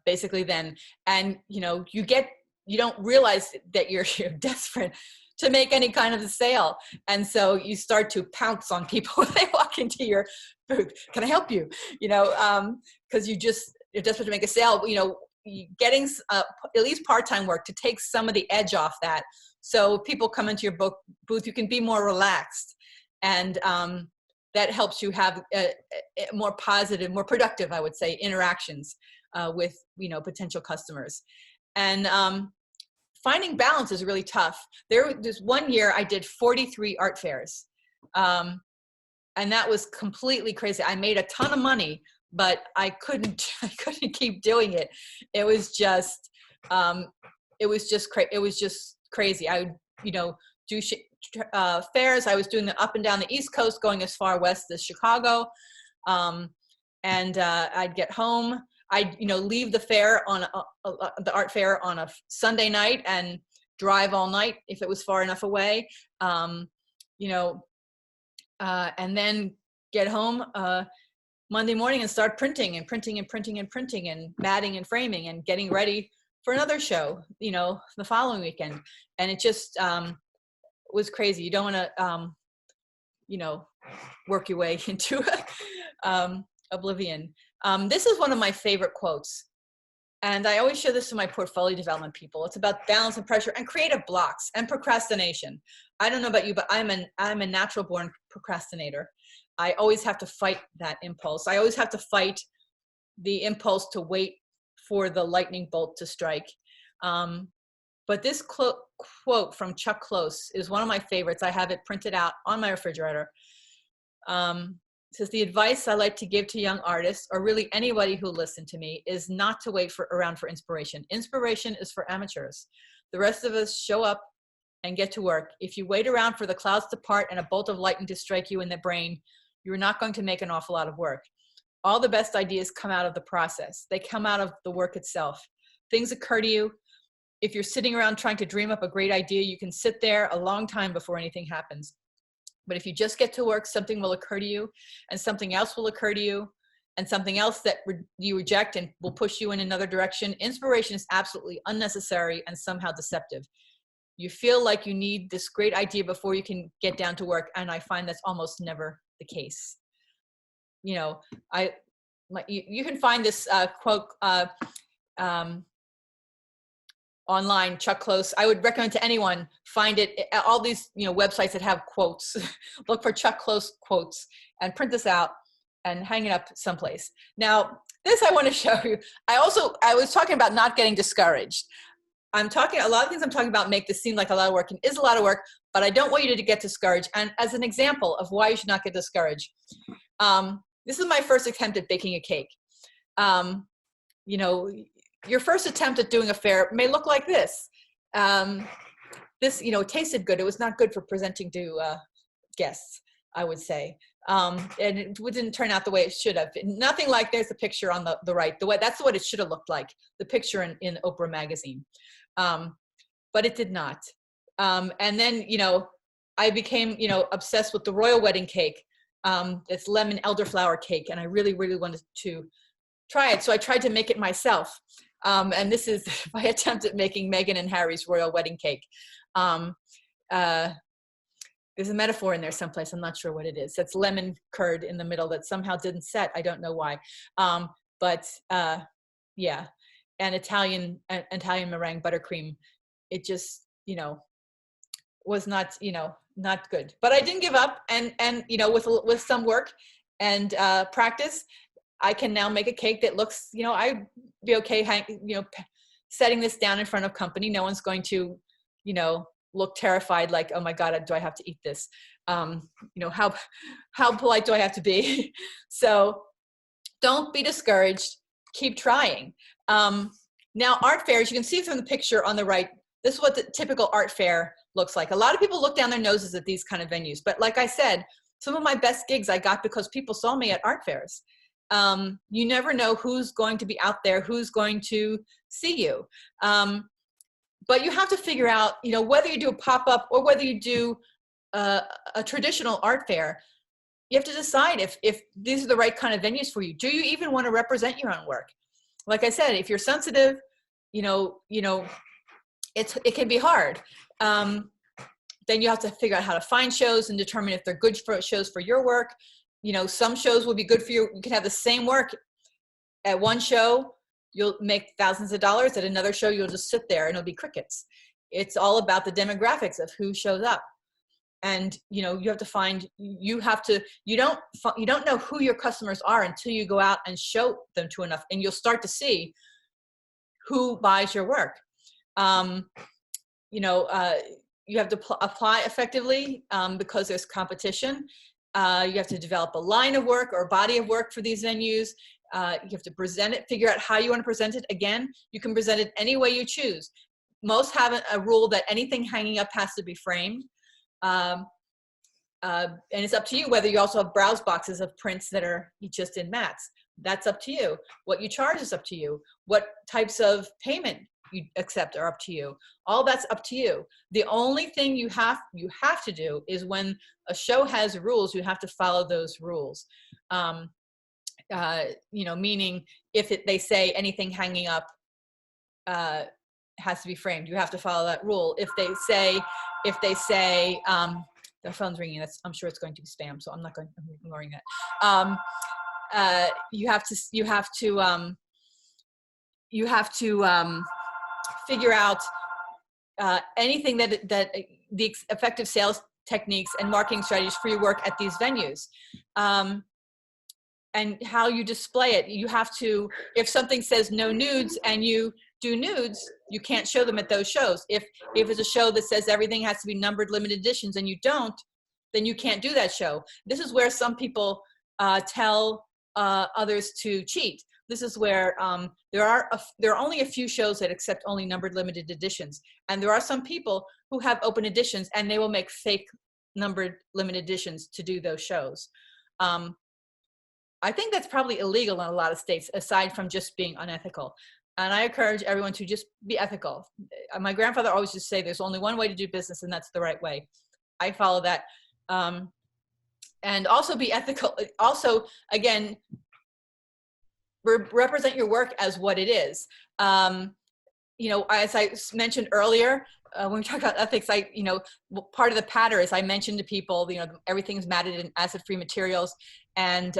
basically then, and you don't realize that you're desperate to make any kind of a sale. And so you start to pounce on people when they walk into your booth. Can I help you? Because you're desperate to make a sale. Getting at least part-time work to take some of the edge off that. So people come into your booth, you can be more relaxed. And that helps you have a more positive, more productive, I would say, interactions with, potential customers. And finding balance is really tough. There's one year I did 43 art fairs. And that was completely crazy. I made a ton of money, but I couldn't keep doing it. It was just crazy. I would, do fairs. I was doing them up and down the East Coast, going as far west as Chicago. And I'd get home. I'd, leave the fair the art fair on a Sunday night and drive all night if it was far enough away. And then get home Monday morning and start printing and matting and framing and getting ready for another show, the following weekend. And it just was crazy. You don't want to, work your way into oblivion. This is one of my favorite quotes. And I always share this to my portfolio development people. It's about balance and pressure and creative blocks and procrastination. I don't know about you, but I'm a natural born procrastinator. I always have to fight that impulse. I always have to fight the impulse to wait for the lightning bolt to strike. But this quote from Chuck Close is one of my favorites. I have it printed out on my refrigerator. It says, the advice I like to give to young artists, or really anybody who listen to me, is not to wait around for inspiration. Inspiration is for amateurs. The rest of us show up and get to work. If you wait around for the clouds to part and a bolt of lightning to strike you in the brain, you're not going to make an awful lot of work. All the best ideas come out of the process. They come out of the work itself. Things occur to you. If you're sitting around trying to dream up a great idea, you can sit there a long time before anything happens. But if you just get to work, something will occur to you, and something else will occur to you, and something else that you reject and will push you in another direction. Inspiration is absolutely unnecessary and somehow deceptive. You feel like you need this great idea before you can get down to work, and I find that's almost never the case. You know, you can find this quote online, Chuck Close. I would recommend to anyone, find it, all these, you know, websites that have quotes. Look for Chuck Close quotes and print this out and hang it up someplace. Now, this I want to show you. I was talking about not getting discouraged. A lot of things I'm talking about make this seem like a lot of work, and is a lot of work, but I don't want you to get discouraged. And as an example of why you should not get discouraged, this is my first attempt at baking a cake. You know, your first attempt at doing a fair may look like this. This, you know, tasted good. It was not good for presenting to guests, I would say. And it didn't turn out the way it should have. Nothing like, there's the picture on the right. That's what it should have looked like, the picture in Oprah magazine. But it did not. And then, you know, I became, you know, obsessed with the royal wedding cake. It's lemon elderflower cake, and I really, really wanted to try it. So I tried to make it myself. And this is my attempt at making Meghan and Harry's royal wedding cake. There's a metaphor in there someplace. I'm not sure what it is. That's lemon curd in the middle that somehow didn't set. I don't know why. Yeah, and Italian meringue buttercream. It just, you know, was not, you know, not good. But I didn't give up, and you know, with some work and practice, I can now make a cake that looks, you know, I'd be okay, you know, setting this down in front of company. No one's going to, you know, look terrified like, oh my God, do I have to eat this? You know, how polite do I have to be? So don't be discouraged. Keep trying. Now, art fairs, you can see from the picture on the right, this is what the typical art fair looks like. A lot of people look down their noses at these kind of venues. But like I said, some of my best gigs I got because people saw me at art fairs. You never know who's going to be out there, who's going to see you. But you have to figure out, you know, whether you do a pop-up or whether you do a traditional art fair, you have to decide if these are the right kind of venues for you. Do you even want to represent your own work? Like I said, if you're sensitive, you know, it can be hard. Then you have to figure out how to find shows and determine if they're good shows for your work. You know, some shows will be good for you. You can have the same work at one show. You'll make thousands of dollars. At another show, you'll just sit there and it'll be crickets. It's all about the demographics of who shows up. And, you know, you have to find, you don't know who your customers are until you go out and show them to enough, and you'll start to see who buys your work. You know, you have to apply effectively because there's competition. You have to develop a line of work or a body of work for these venues. You have to present it, figure out how you want to present it. Again, you can present it any way you choose. Most have a rule that anything hanging up has to be framed. And it's up to you whether you also have browse boxes of prints that are just in mats. That's up to you. What you charge is up to you. What types of payment you accept are up to you. All that's up to you. The only thing you have to do is when a show has rules, you have to follow those rules. You know, meaning if they say anything hanging up has to be framed, you have to follow that rule. If they say the phone's ringing, I'm sure it's going to be spam, so I'm ignoring that. You have to figure out anything that the effective sales techniques and marketing strategies for your work at these venues. And how you display it. You have to, if something says no nudes and you do nudes, you can't show them at those shows. If it's a show that says everything has to be numbered limited editions and you don't, then you can't do that show. This is where some people tell others to cheat. This is where there are only a few shows that accept only numbered limited editions. And there are some people who have open editions and they will make fake numbered limited editions to do those shows. I think that's probably illegal in a lot of states, aside from just being unethical. And I encourage everyone to just be ethical. My grandfather always used to say, there's only one way to do business, and that's the right way. I follow that. And also be ethical. Also, again, represent your work as what it is. You know, as I mentioned earlier, when we talk about ethics, part of the pattern is I mentioned to people, you know, everything's matted in acid-free materials, and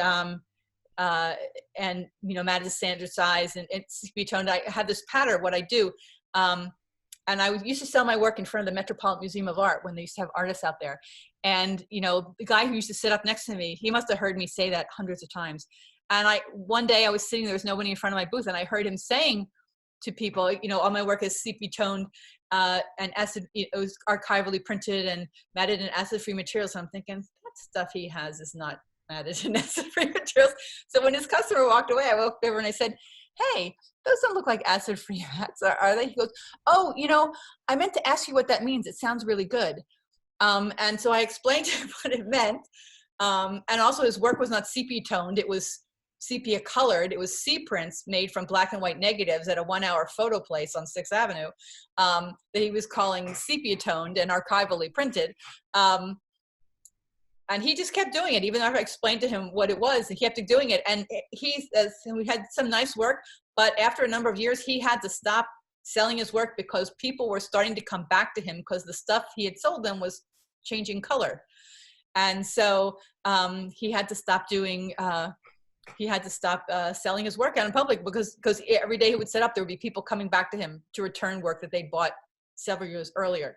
you know, matted standard size and CP toned. I have this pattern, what I do. And I used to sell my work in front of the Metropolitan Museum of Art when they used to have artists out there. And, you know, the guy who used to sit up next to me, he must have heard me say that hundreds of times. And one day I was sitting, there was nobody in front of my booth, and I heard him saying to people, you know, all my work is CP toned and acid, it was archivally printed and matted in acid-free materials. So I'm thinking, that stuff he has is not matted in acid-free materials. So when his customer walked away, I walked over and I said, hey, those don't look like acid-free mats, are they? He goes, oh, you know, I meant to ask you what that means. It sounds really good. And so I explained to him what it meant. And also his work was not CP toned. It was sepia colored. It was C prints made from black and white negatives at a 1-hour photo place on 6th Avenue that he was calling sepia toned and archivally printed. And he just kept doing it, even though I explained to him what it was. He kept doing it. And we had some nice work, but after a number of years, he had to stop selling his work because people were starting to come back to him because the stuff he had sold them was changing color. And so he had to stop doing, selling his work out in public because every day he would set up, there would be people coming back to him to return work that they bought several years earlier.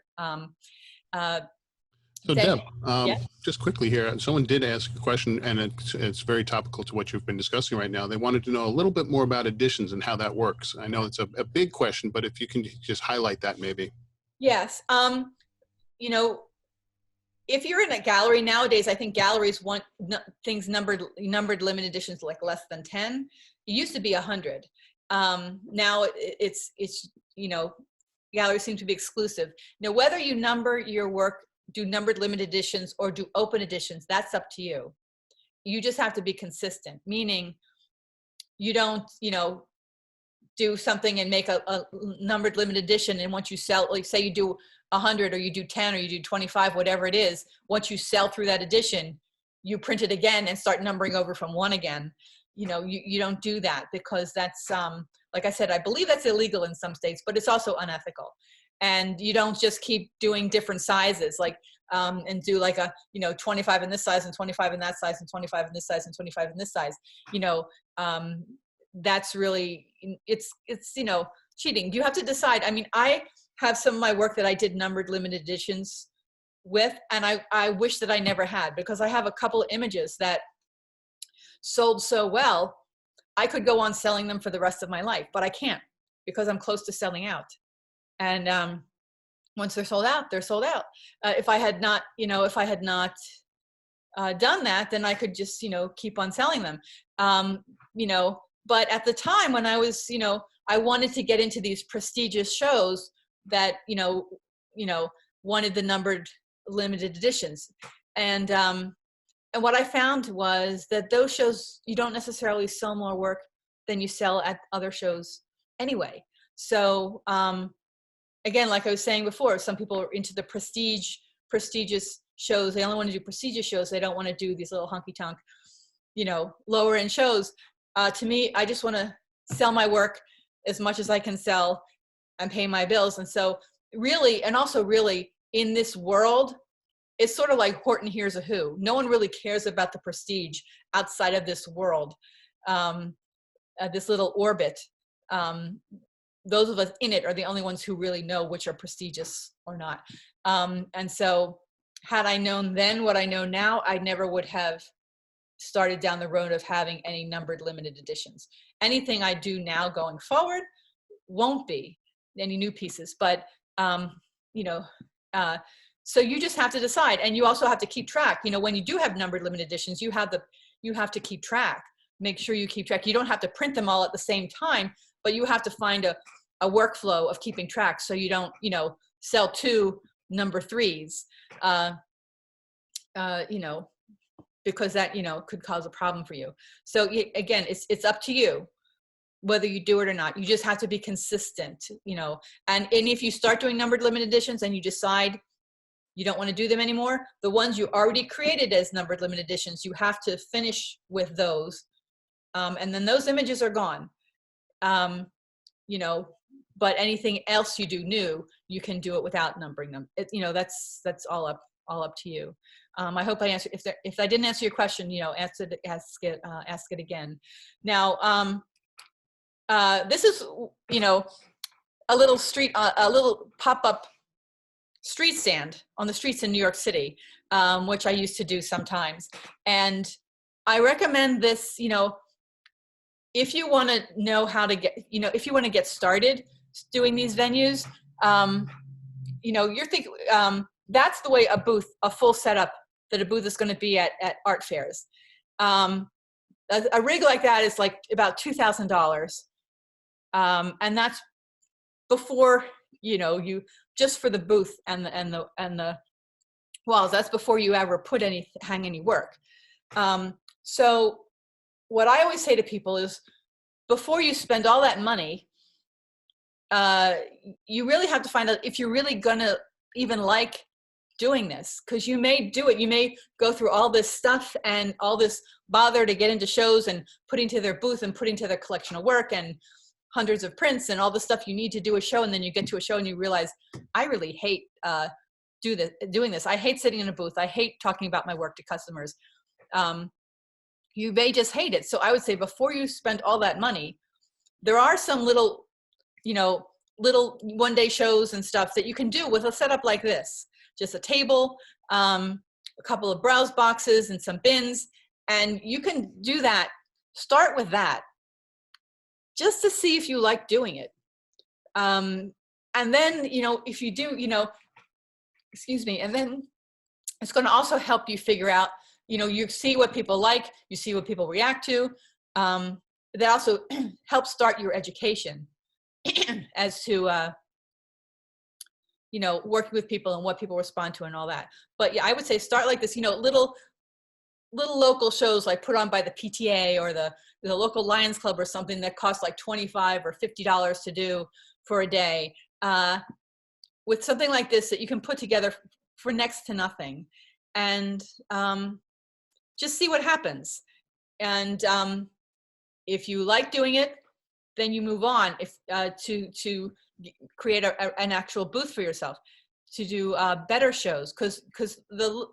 So Deb, yeah? just quickly here, someone did ask a question, and it's very topical to what you've been discussing right now. They wanted to know a little bit more about editions and how that works. I know it's a big question, but if you can just highlight that maybe. Yes. You know, if you're in a gallery nowadays, I think galleries want things numbered limited editions like less than 10. It used to be 100. Now it's you know, galleries seem to be exclusive. Now, whether you number your work, do numbered limited editions or do open editions, that's up to you. You just have to be consistent, meaning you don't, you know, do something and make a numbered limited edition, and once you sell, like say you do 100 or you do 10 or you do 25, whatever it is, once you sell through that edition, you print it again and start numbering over from 1 again. You know, you don't do that because that's, like I said, I believe that's illegal in some states, but it's also unethical. And you don't just keep doing different sizes, like, and do like a, you know, 25 in this size and 25 in that size and 25 in this size and 25 in this size. You know, that's really, it's, you know, cheating. You have to decide. I mean, I have some of my work that I did numbered limited editions with, and I wish that I never had, because I have a couple of images that sold so well, I could go on selling them for the rest of my life, but I can't because I'm close to selling out. And once they're sold out, they're sold out. If I had not, you know, done that, then I could just, you know, keep on selling them. You know, but at the time when I was, you know, I wanted to get into these prestigious shows that, you know, wanted the numbered limited editions. And what I found was that those shows, you don't necessarily sell more work than you sell at other shows anyway. So, again, like I was saying before, some people are into the prestigious shows. They only want to do prestigious shows. They don't want to do these little honky-tonk, you know, lower end shows. To me, I just want to sell my work as much as I can sell and pay my bills. And so really, and also really in this world, it's sort of like Horton Hears a Who. No one really cares about the prestige outside of this world, this little orbit. Those of us in it are the only ones who really know which are prestigious or not. And so had I known then what I know now, I never would have started down the road of having any numbered limited editions. Anything I do now going forward won't be. any new pieces, but you know, so you just have to decide, and you also have to keep track. You know, when you do have numbered limited editions, you have to keep track. Make sure you keep track. You don't have to print them all at the same time, but you have to find a workflow of keeping track, so you don't, you know, sell 2 number 3s, you know, because that, you know, could cause a problem for you. So again, it's up to you whether you do it or not. You just have to be consistent, you know, and if you start doing numbered limited editions and you decide you don't want to do them anymore, the ones you already created as numbered limited editions, you have to finish with those. And then those images are gone, you know, but anything else you do new, you can do it without numbering them. You know, that's all up to you. I hope I answered. If I didn't answer your question, you know, ask it again. Now, this is, you know, a little pop-up street stand on the streets in New York City, which I used to do sometimes. And I recommend this, you know, if you want to know how to get, you know, if you want to get started doing these venues, you know, you're thinking, that's the way a full setup that a booth is going to be at art fairs. A rig like that is like about $2,000. And that's before, you know, you just for the booth and the walls. That's before you ever hang any work. So what I always say to people is, before you spend all that money, you really have to find out if you're really gonna even like doing this, because you may do it. You may go through all this stuff and all this bother to get into shows and putting to their booth and putting to their collection of work and hundreds of prints and all the stuff you need to do a show. And then you get to a show and you realize, I really hate doing this. I hate sitting in a booth. I hate talking about my work to customers. You may just hate it. So I would say, before you spend all that money, there are some little, you know, little one-day shows and stuff that you can do with a setup like this. Just a table, a couple of browse boxes and some bins. And you can do that. Start with that, just to see if you like doing it. And then, you know, if you do, you know, excuse me, and then it's going to also help you figure out, you know, you see what people like, you see what people react to. That also helps start your education as to, you know, working with people and what people respond to and all that. But yeah, I would say start like this, you know, little local shows like put on by the PTA or the local Lions Club or something that costs like $25 or $50 to do for a day. With something like this that you can put together for next to nothing, and just see what happens. And if you like doing it, then you move on to create an actual booth for yourself, to do better shows, because the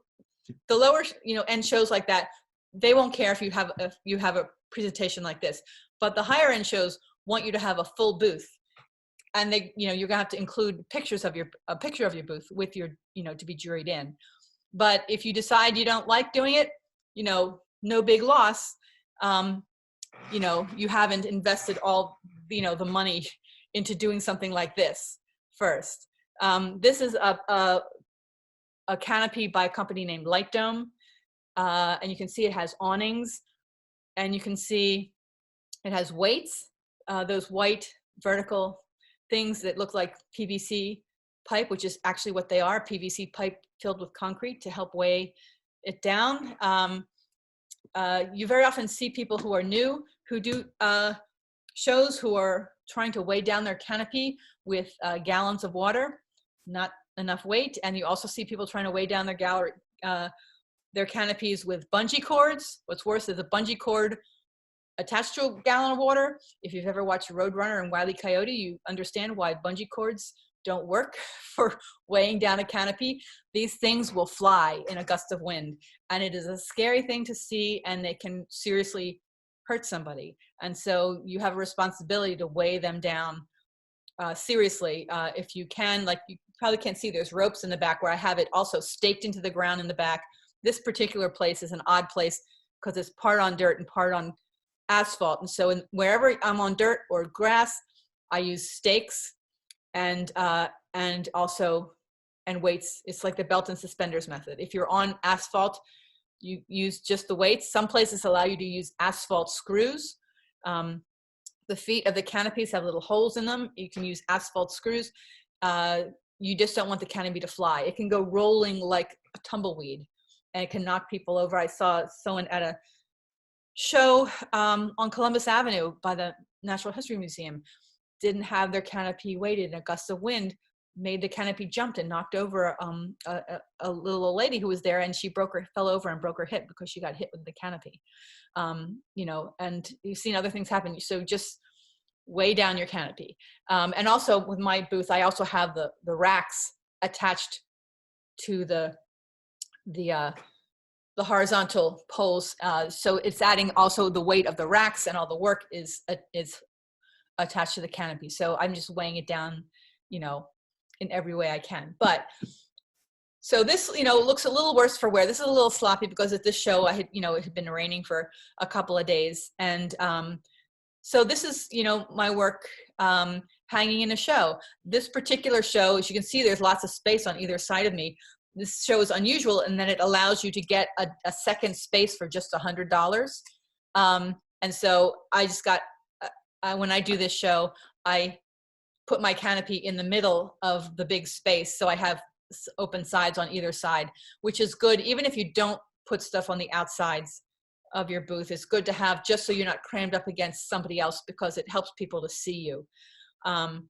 lower, you know, end shows like that, they won't care if you have a presentation like this. But the higher end shows want you to have a full booth, and they, you know, you're gonna have to include a picture of your booth with your, you know, to be juried in. But if you decide you don't like doing it, you know, no big loss. You know, you haven't invested all, you know, the money into doing something like this first. This is a canopy by a company named Light Dome. And you can see it has awnings, and you can see it has weights, those white vertical things that look like PVC pipe, which is actually what they are, PVC pipe filled with concrete to help weigh it down. You very often see people who are new, who do shows, who are trying to weigh down their canopy with gallons of water, not enough weight. And you also see people trying to weigh down their canopies with bungee cords. What's worse is a bungee cord attached to a gallon of water. If you've ever watched Roadrunner and Wile E. Coyote, you understand why bungee cords don't work for weighing down a canopy. These things will fly in a gust of wind, and it is a scary thing to see, and they can seriously hurt somebody. And so you have a responsibility to weigh them down seriously. If you can, like, you probably can't see, there's ropes in the back where I have it also staked into the ground in the back. This particular place is an odd place because it's part on dirt and part on asphalt. And so wherever I'm on dirt or grass, I use stakes and also, and weights. It's like the belt and suspenders method. If you're on asphalt, you use just the weights. Some places allow you to use asphalt screws. The feet of the canopies have little holes in them. You can use asphalt screws. You just don't want the canopy to fly. It can go rolling like a tumbleweed, and it can knock people over. I saw someone at a show on Columbus Avenue by the Natural History Museum, didn't have their canopy weighted, and a gust of wind made the canopy jumped and knocked over a little old lady who was there, and she fell over and broke her hip because she got hit with the canopy. You know, and you've seen other things happen. So just weigh down your canopy. And also with my booth, I also have the racks attached to the horizontal poles. So it's adding also the weight of the racks, and all the work is attached to the canopy. So I'm just weighing it down, you know, in every way I can. But so this, you know, looks a little worse for wear. This is a little sloppy because at this show it had been raining for a couple of days. And so this is, you know, my work hanging in a show. This particular show, as you can see, there's lots of space on either side of me. This show is unusual in that it allows you to get a second space for just $100. And so I just got, when I do this show, I put my canopy in the middle of the big space. So I have open sides on either side, which is good. Even if you don't put stuff on the outsides of your booth, it's good to have, just so you're not crammed up against somebody else, because it helps people to see you. And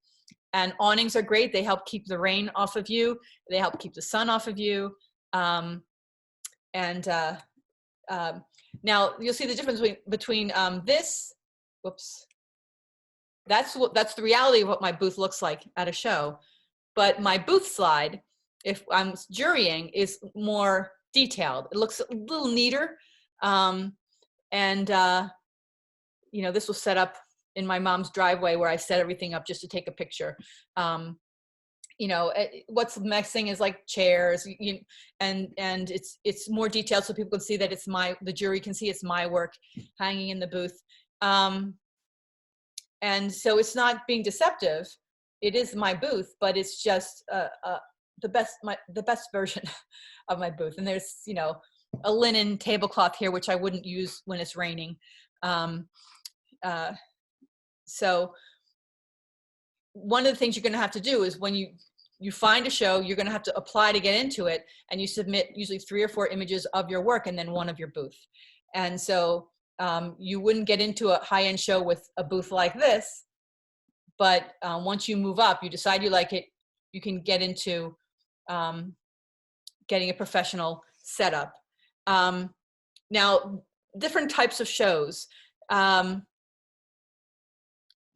awnings are great. They help keep the rain off of you. They help keep the sun off of you. Now you'll see the difference between this, whoops. That's the reality of what my booth looks like at a show. But my booth slide, if I'm jurying, is more detailed. It looks a little neater. You know, this was set up in my mom's driveway where I set everything up just to take a picture. You know, what's missing is like chairs, and it's more detailed so people can see that it's the jury can see it's my work hanging in the booth. And so it's not being deceptive. It is my booth, but it's just the best version of my booth. And there's, you know, a linen tablecloth here, which I wouldn't use when it's raining. So one of the things you're going to have to do is when you find a show, you're going to have to apply to get into it, and you submit usually 3 or 4 images of your work and then one of your booth. And so you wouldn't get into a high-end show with a booth like this, but once you move up, you decide you like it, you can get into getting a professional setup. Now, different types of shows.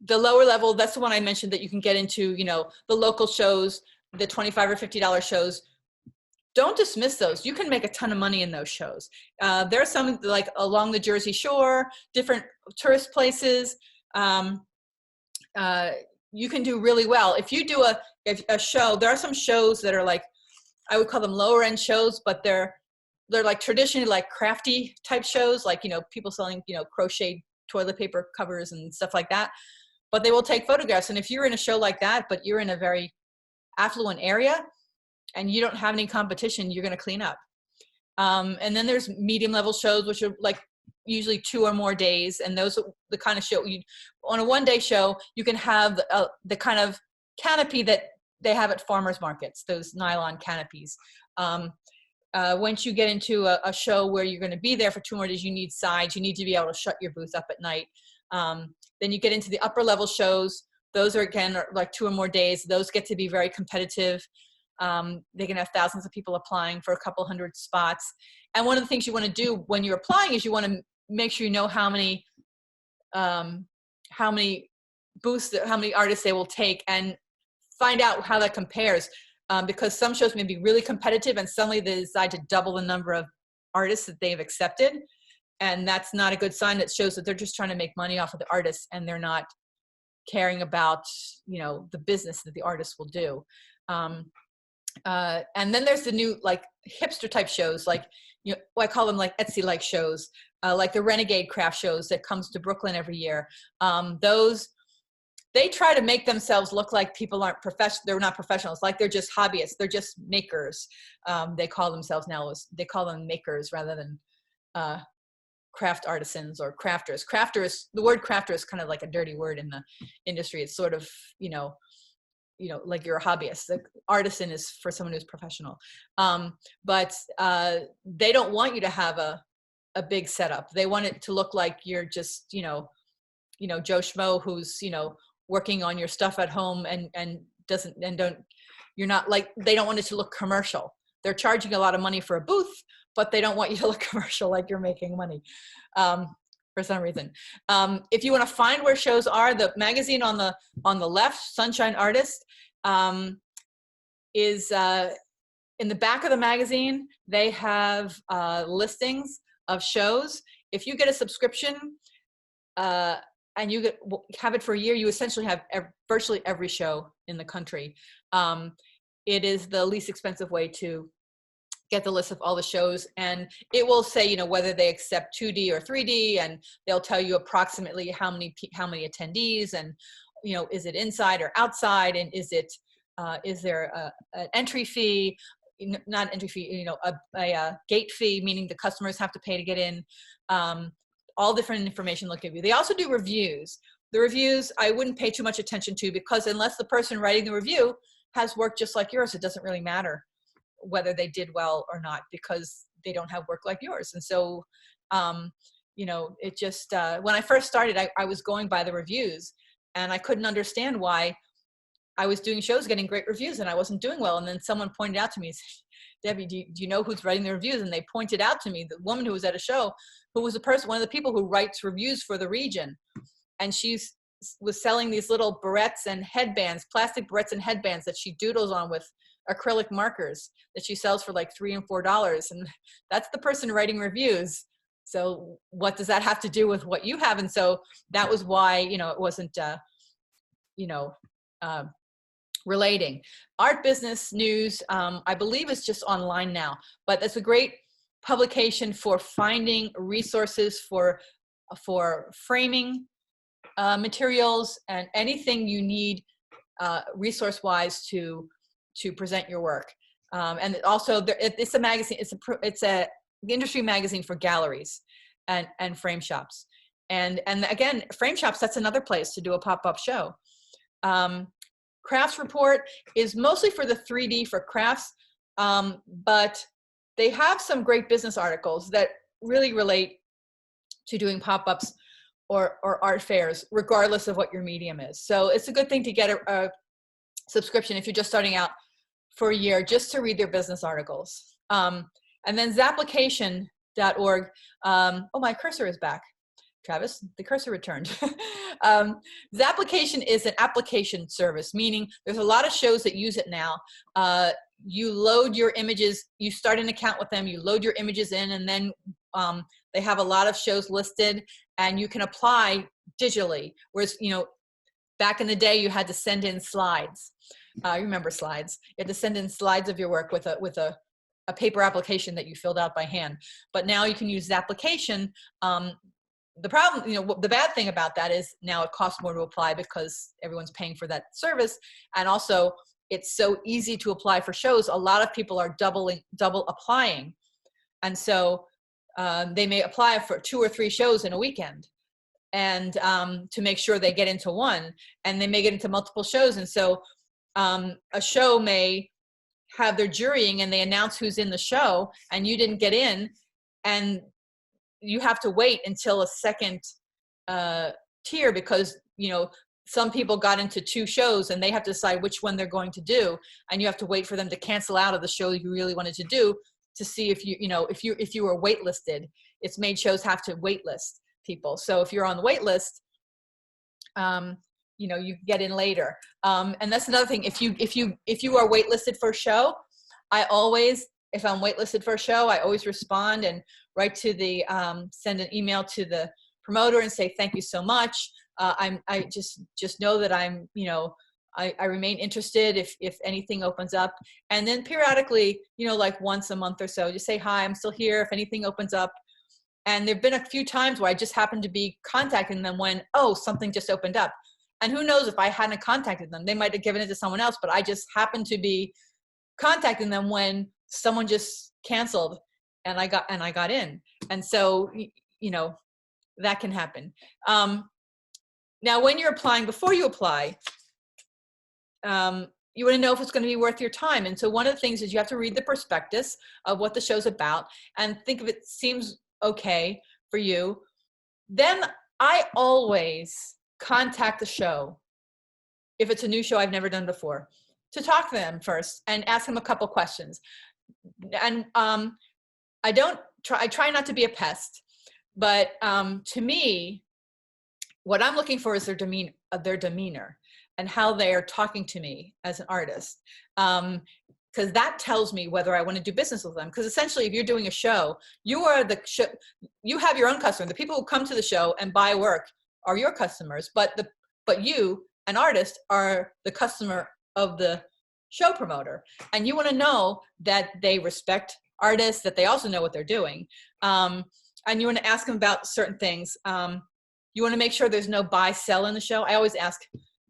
The lower level, that's the one I mentioned that you can get into, you know, the local shows, the $25 or $50 shows. Don't dismiss those. You can make a ton of money in those shows. There are some like along the Jersey Shore, different tourist places. You can do really well. If you do a show, there are some shows that are like, I would call them lower end shows, but they're like traditionally like crafty type shows, like, you know, people selling, you know, crocheted toilet paper covers and stuff like that. But they will take photographs. And if you're in a show like that, but you're in a very affluent area and you don't have any competition, you're going to clean up. And then there's medium level shows, which are like usually 2 or more days. And those are the kind of show on a one-day show, you can have the kind of canopy that they have at farmers markets, those nylon canopies. Once you get into a show where you're going to be there for 2 more days, you need sides. You need to be able to shut your booth up at night. Then you get into the upper level shows. Those are, again, like 2 or more days. Those get to be very competitive. They can have thousands of people applying for a couple hundred spots. And one of the things you want to do when you're applying is you want to make sure you know how many booths, how many artists they will take, and find out how that compares. Because some shows may be really competitive and suddenly they decide to double the number of artists that they've accepted. And that's not a good sign. That shows that they're just trying to make money off of the artists and they're not caring about, you know, the business that the artists will do. And then there's the new like hipster type shows, like, you know, I call them like Etsy-like shows, like the Renegade craft shows that comes to Brooklyn every year. Those they try to make themselves look like people aren't professional. They're not professionals. Like they're just hobbyists. They're just makers. They call themselves now. They call them makers rather than craft artisans or crafters. The word crafter is kind of like a dirty word in the industry. It's sort of, like you're a hobbyist. The artisan is for someone who's professional. But they don't want you to have a big setup. They want it to look like you're just, Joe Schmo who's, working on your stuff at home and you're not like, they don't want it to look commercial. They're charging a lot of money for a booth, but they don't want you to look commercial like you're making money for some reason. If you want to find where shows are, the magazine on the left, Sunshine Artist, is in the back of the magazine. They have listings of shows. If you get a subscription and you have it for a year, you essentially have virtually every show in the country. It is the least expensive way to get the list of all the shows, and it will say, whether they accept 2D or 3D, and they'll tell you approximately how many attendees, and is it inside or outside, and is there an entry fee, not entry fee, a gate fee, meaning the customers have to pay to get in. All different information they'll give you. They also do reviews. The reviews I wouldn't pay too much attention to, because unless the person writing the review has work just like yours, it doesn't really matter whether they did well or not, because they don't have work like yours. And so, it just, when I first started, I was going by the reviews, and I couldn't understand why I was doing shows getting great reviews and I wasn't doing well. And then someone pointed out to me, Debbie, do you know who's writing the reviews? And they pointed out to me the woman who was at a show, who was one of the people who writes reviews for the region. And she was selling these little barrettes and headbands, plastic barrettes and headbands that she doodles on with acrylic markers that she sells for like $3 and $4. And that's the person writing reviews. So what does that have to do with what you have? And so that was why, it wasn't, relating. Art Business News, I believe is just online now, but it's a great publication for finding resources for framing materials and anything you need resource-wise to present your work. And also, it's a magazine. It's a industry magazine for galleries and frame shops. And again, frame shops, that's another place to do a pop-up show. Crafts Report is mostly for the 3D for crafts, but they have some great business articles that really relate to doing pop-ups or art fairs, regardless of what your medium is. So it's a good thing to get a subscription if you're just starting out for a year, just to read their business articles. And then Zapplication.org. Oh, my cursor is back. Travis, the cursor returned. Zapplication is an application service, meaning there's a lot of shows that use it now. You load your images, you start an account with them, you load your images in, and then they have a lot of shows listed, and you can apply digitally. Whereas, back in the day, you had to send in slides. You remember slides. You had to send in slides of your work with a paper application that you filled out by hand. But now you can use Zapplication. The problem, the bad thing about that is now it costs more to apply because everyone's paying for that service. And also it's so easy to apply for shows. A lot of people are double applying. And so they may apply for 2 or 3 shows in a weekend, and to make sure they get into one, and they may get into multiple shows. And so a show may have their jurying and they announce who's in the show and you didn't get in, and you have to wait until a second tier, because some people got into 2 shows and they have to decide which one they're going to do, and you have to wait for them to cancel out of the show you really wanted to do to see if you were waitlisted. It's made shows have to waitlist people. So if you're on the wait list, you get in later. And that's another thing. If you are waitlisted for a show, if I'm waitlisted for a show, I always respond and write to send an email to the promoter and say, thank you so much. I just know that I remain interested if anything opens up. And then periodically, like once a month or so, just say, hi, I'm still here if anything opens up. And there've been a few times where I just happened to be contacting them when, oh, something just opened up. And who knows, if I hadn't contacted them, they might have given it to someone else, but I just happened to be contacting them when someone just canceled and I got in. And so, you know, that can happen. Now, when you're applying, before you apply, you want to know if it's going to be worth your time. And so one of the things is you have to read the prospectus of what the show's about and think if it seems okay for you. Then I always contact the show, if it's a new show I've never done before, to talk to them first and ask them a couple questions. And I try not to be a pest, but to me, what I'm looking for is their demeanor and how they are talking to me as an artist. Because that tells me whether I want to do business with them. Because essentially, if you're doing a show, you have your own customer. The people who come to the show and buy work are your customers, but you, an artist, are the customer of the show promoter. And you want to know that they respect artists, that they also know what they're doing. And you want to ask them about certain things. You want to make sure there's no buy sell in the show. I always ask,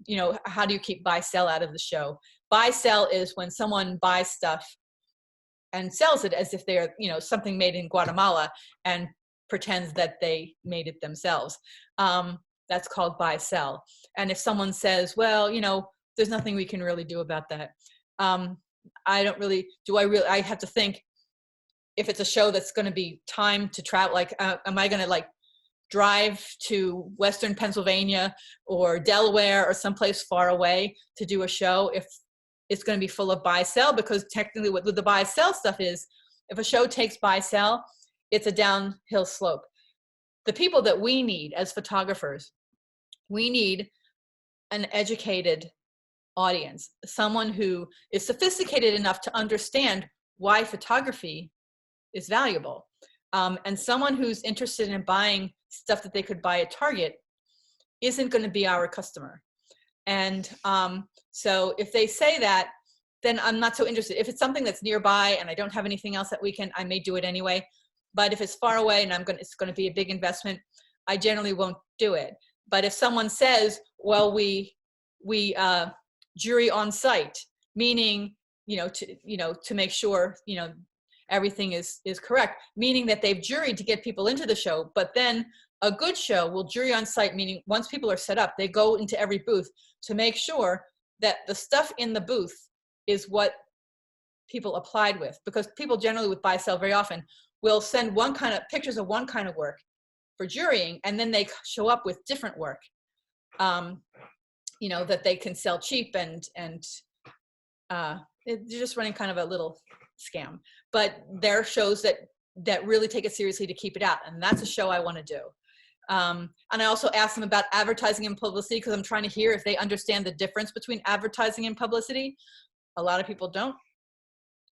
you know, how do you keep buy sell out of the show? Buy sell is when someone buys stuff and sells it as if they're, you know, something made in Guatemala and pretends that they made it themselves. That's called buy sell. And if someone says, well, you know, there's nothing we can really do about that. I have to think, if it's a show that's going to be timed to travel, like, am I going to like drive to Western Pennsylvania or Delaware or someplace far away to do a show if it's going to be full of buy sell? Because technically what the buy sell stuff is, if a show takes buy sell, it's a downhill slope. The people that we need as photographers, we need an educated audience, someone who is sophisticated enough to understand why photography is valuable. And someone who's interested in buying stuff that they could buy at Target isn't going to be our customer. And so if they say that, then I'm not so interested. If it's something that's nearby and I don't have anything else that weekend, I may do it anyway. But if it's far away and it's going to be a big investment, I generally won't do it. But if someone says, well, we jury on site, meaning, to make sure, everything is correct, meaning that they've juried to get people into the show. But then a good show will jury on site, meaning once people are set up, they go into every booth to make sure that the stuff in the booth is what people applied with. Because people generally with buy sell very often will send pictures of one kind of work for jurying, and then they show up with different work, that they can sell cheap, and they're just running kind of a little scam. But there are shows that really take it seriously to keep it out, and that's a show I want to do. And I also ask them about advertising and publicity, because I'm trying to hear if they understand the difference between advertising and publicity. A lot of people don't.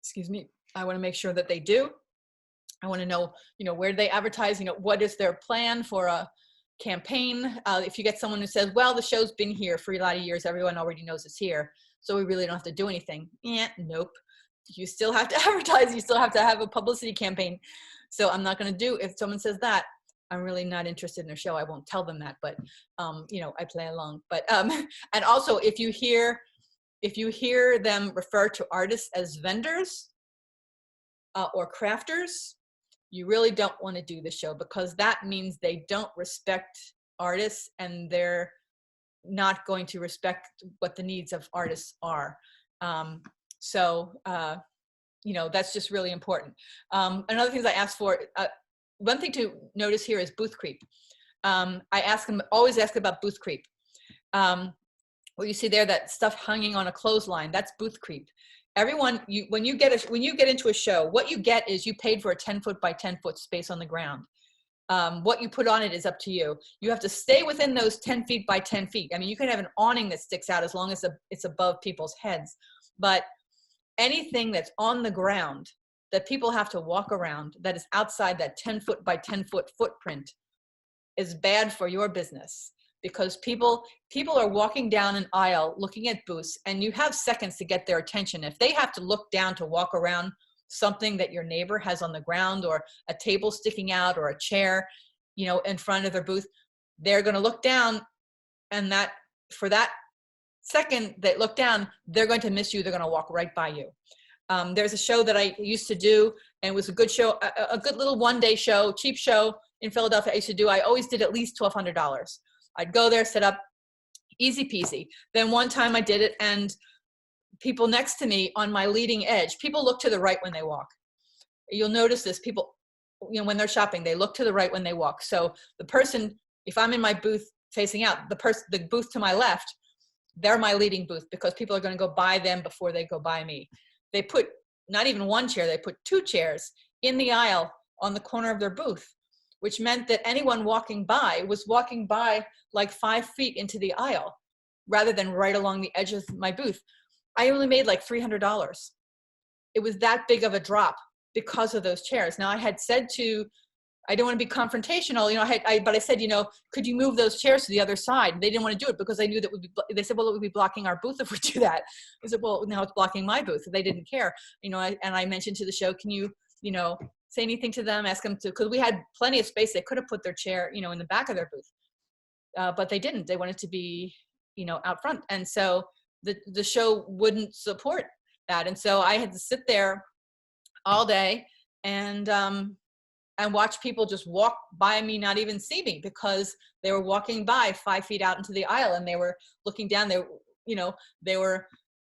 Excuse me. I want to make sure that they do. I want to know, where they advertise, what is their plan for a campaign. If you get someone who says, well, the show's been here for a lot of years, everyone already knows it's here, so we really don't have to do anything. Nope. You still have to advertise. You still have to have a publicity campaign. So I'm not going to do, if someone says that, I'm really not interested in their show. I won't tell them that, but, I play along. But, and also if you hear them refer to artists as vendors or crafters, you really don't want to do the show, because that means they don't respect artists, and they're not going to respect what the needs of artists are. So that's just really important. Another thing I ask for, one thing to notice here is booth creep. I always ask about booth creep. What you see there, that stuff hanging on a clothesline, that's booth creep. Everyone, when you get into a show, what you get is you paid for a 10-foot by 10-foot space on the ground. What you put on it is up to you. You have to stay within those 10 feet by 10 feet. I mean, you can have an awning that sticks out as long as it's above people's heads. But anything that's on the ground that people have to walk around, that is outside that 10-foot by 10-foot footprint, is bad for your business. Because people are walking down an aisle looking at booths, and you have seconds to get their attention. If they have to look down to walk around something that your neighbor has on the ground, or a table sticking out, or a chair, in front of their booth, they're going to look down, and that for that second they look down, they're going to miss you. They're going to walk right by you. There's a show that I used to do, and it was a good show, a good little one-day show, cheap show in Philadelphia. I used to do. I always did at least $1,200. I'd go there, set up, easy peasy. Then one time I did it, and people next to me on my leading edge, people look to the right when they walk. You'll notice this. People, when they're shopping, they look to the right when they walk. So the person, if I'm in my booth facing out, the booth to my left, they're my leading booth, because people are going to go by them before they go by me. They put not even one chair, they put 2 chairs in the aisle on the corner of their booth, which meant that anyone walking by was walking by like 5 feet into the aisle rather than right along the edge of my booth. I only made like $300. It was that big of a drop because of those chairs. Now I had said I don't want to be confrontational, but I said, could you move those chairs to the other side? They didn't want to do it because they knew that they said, well, it would be blocking our booth if we do that. I said, well, now it's blocking my booth. They didn't care, and I mentioned to the show, can you, say anything to them, ask them to, because we had plenty of space. They could have put their chair, in the back of their booth, but they didn't. They wanted to be, out front. And so the show wouldn't support that. And so I had to sit there all day and watch people just walk by me, not even see me, because they were walking by 5 feet out into the aisle, and they were looking down. They were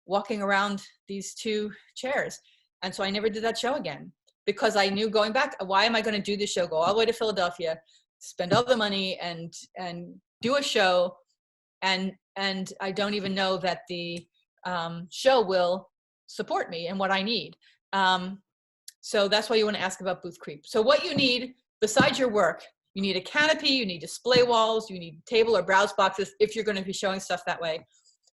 walking around these 2 chairs. And so I never did that show again, because I knew going back, why am I going to do this show, go all the way to Philadelphia, spend all the money and do a show, and I don't even know that the show will support me and what I need. So that's why you want to ask about booth creep. So what you need besides your work, you need a canopy, you need display walls, you need table or browse boxes if you're going to be showing stuff that way.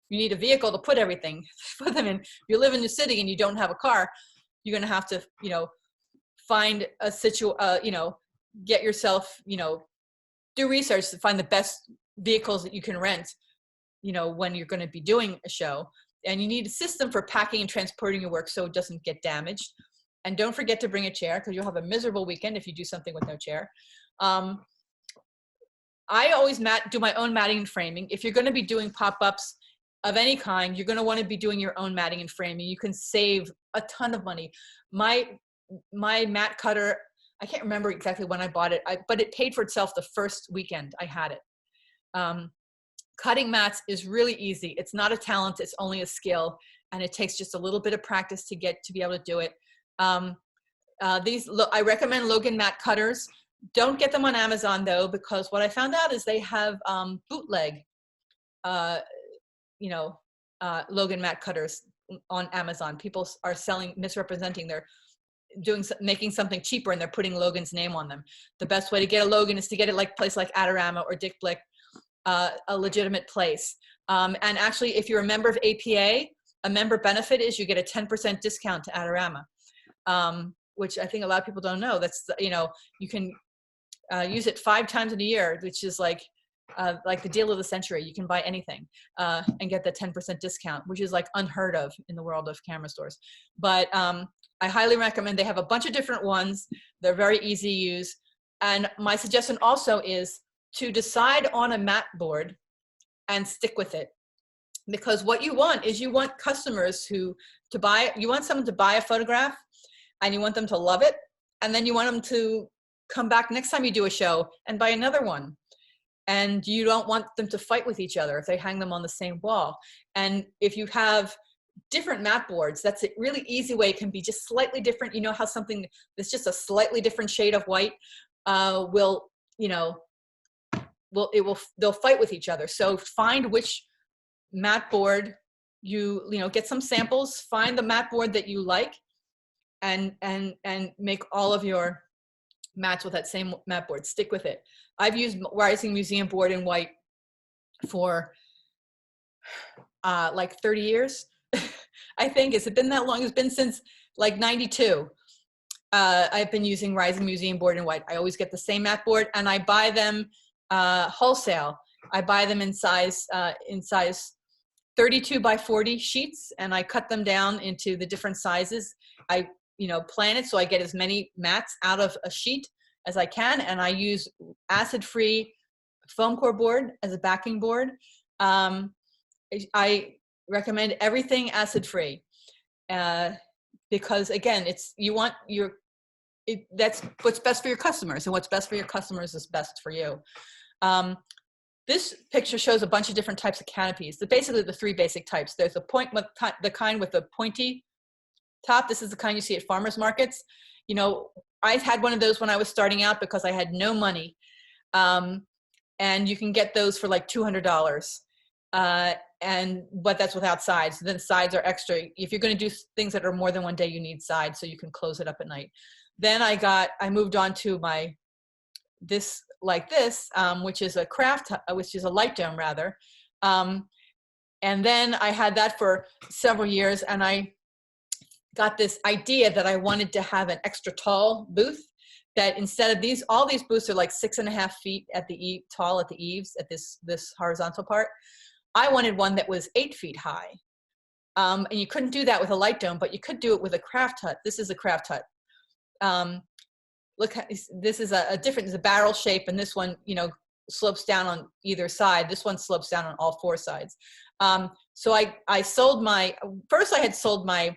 You need a vehicle to put them in. If you live in the city and you don't have a car, you're going to have to, find a get yourself, do research to find the best vehicles that you can rent, when you're going to be doing a show. And you need a system for packing and transporting your work so it doesn't get damaged. And don't forget to bring a chair, because you'll have a miserable weekend if you do something with no chair. I always do my own matting and framing. If you're going to be doing pop-ups of any kind, you're going to want to be doing your own matting and framing. You can save a ton of money. My mat cutter, I can't remember exactly when I bought it, but it paid for itself the first weekend I had it. Cutting mats is really easy. It's not a talent, it's only a skill, and it takes just a little bit of practice to be able to do it. I recommend Logan mat cutters. Don't get them on Amazon though, because what I found out is they have bootleg, Logan mat cutters on Amazon. People are misrepresenting. They're making something cheaper, and they're putting Logan's name on them. The best way to get a Logan is to get it like place like Adorama or Dick Blick, a legitimate place. And actually, if you're a member of APA, a member benefit is you get a 10% discount to Adorama. Which I think a lot of people don't know. That's, you can use it 5 times in a year, which is like the deal of the century. You can buy anything and get the 10% discount, which is like unheard of in the world of camera stores. But I highly recommend. They have a bunch of different ones. They're very easy to use. And my suggestion also is to decide on a mat board and stick with it. Because what you want is you want customers you want someone to buy a photograph, and you want them to love it. And then you want them to come back next time you do a show and buy another one. And you don't want them to fight with each other if they hang them on the same wall. And if you have different mat boards, that's a really easy way. It can be just slightly different. You know how something that's just a slightly different shade of white they'll fight with each other. So find which mat board get some samples, find the mat board that you like, and make all of your mats with that same mat board. Stick with it. I've used Rising Museum board in white for like 30 years. I think. Has it been that long? It's been since like 92. I've been using Rising Museum board in white. I always get the same mat board, and I buy them wholesale. I buy them in size 32 by 40 sheets, and I cut them down into the different sizes. I plan it so I get as many mats out of a sheet as I can, and I use acid-free foam core board as a backing board. I recommend everything acid-free, because again, that's what's best for your customers, and what's best for your customers is best for you. This picture shows a bunch of different types of canopies. Basically the three basic types. There's the kind with the pointy top. This is the kind you see at farmers markets. You know, I had one of those when I was starting out because I had no money. And you can get those for like $200. But that's without sides. So then the sides are extra. If you're going to do things that are more than one day, you need sides so you can close it up at night. Then I moved on to this, which is which is a light dome rather. And then I had that for several years, and I got this idea that I wanted to have an extra tall booth, that instead of all these booths are like 6.5 feet tall at the eaves at this horizontal part. I wanted one that was 8 feet high. And you couldn't do that with a light dome, but you could do it with a craft hut. This is a craft hut. Look, this is it's a barrel shape, and this one, you know, slopes down on either side. This one slopes down on all four sides. So I sold first I had sold my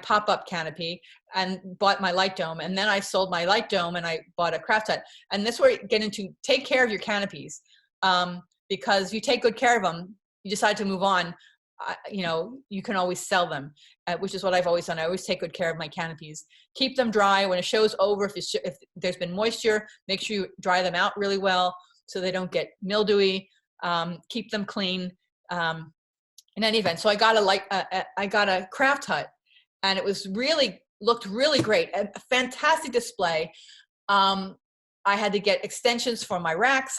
pop-up canopy and bought my light dome, and then I sold my light dome and I bought a craft hut. And this is where you get into take care of your canopies, because if you take good care of them, you decide to move on, you know, you can always sell them, which is what I've always done. I always take good care of my canopies. Keep them dry. When a show's over, if there's been moisture, make sure you dry them out really well so they don't get mildewy. Keep them clean. In any event, so I got a craft hut, and it looked really great. A fantastic display. I had to get extensions for my racks.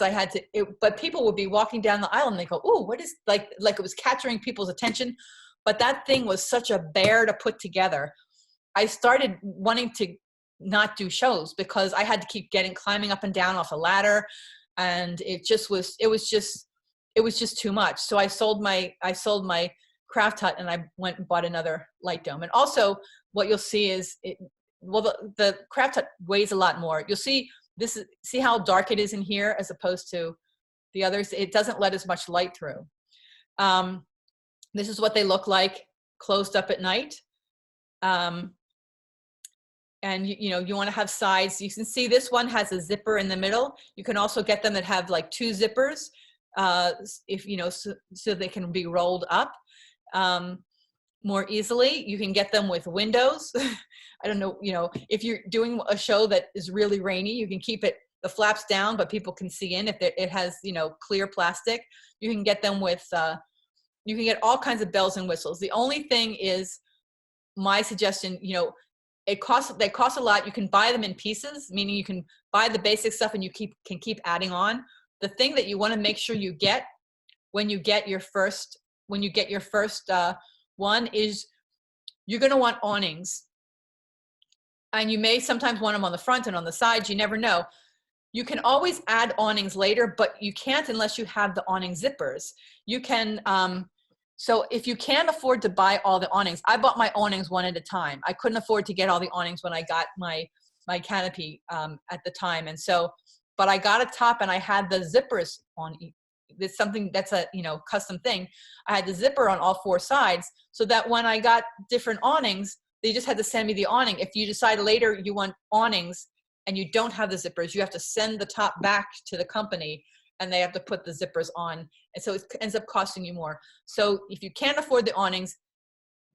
But people would be walking down the aisle and they go, "Ooh, what is," like it was capturing people's attention. But that thing was such a bear to put together. I started wanting to not do shows because I had to keep climbing up and down off a ladder, and it was just too much. So I sold my craft hut, and I went and bought another light dome. And also what you'll see is the craft hut weighs a lot more. You'll see see how dark it is in here as opposed to the others. It doesn't let as much light through. This is what they look like closed up at night. And you want to have sides. You can see this one has a zipper in the middle. You can also get them that have like 2 zippers, so they can be rolled up more easily. You can get them with windows. I don't know, if you're doing a show that is really rainy, you can keep the flaps down, but people can see in. If it has, clear plastic, you can get them with, you can get all kinds of bells and whistles. The only thing is, my suggestion, they cost a lot. You can buy them in pieces, meaning you can buy the basic stuff and you can keep adding on. The thing that you want to make sure you get when you get your first one is you're going to want awnings, and you may sometimes want them on the front and on the sides. You never know. You can always add awnings later, but you can't unless you have the awning zippers. You can, so if you can't afford to buy all the awnings, I bought my awnings one at a time. I couldn't afford to get all the awnings when I got my canopy at the time. And so, but I got a top and I had the zippers on. It's something that's a, custom thing. I had the zipper on all 4 sides so that when I got different awnings, they just had to send me the awning. If you decide later you want awnings and you don't have the zippers, you have to send the top back to the company and they have to put the zippers on. And so it ends up costing you more. So if you can't afford the awnings,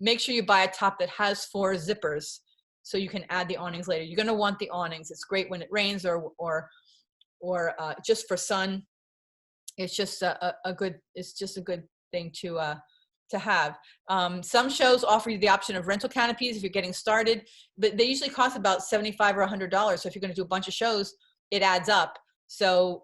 make sure you buy a top that has 4 zippers so you can add the awnings later. You're going to want the awnings. It's great when it rains or just for sun. It's just a good thing to have. Some shows offer you the option of rental canopies if you're getting started, but they usually cost about $75 or $100. So if you're going to do a bunch of shows, it adds up. So,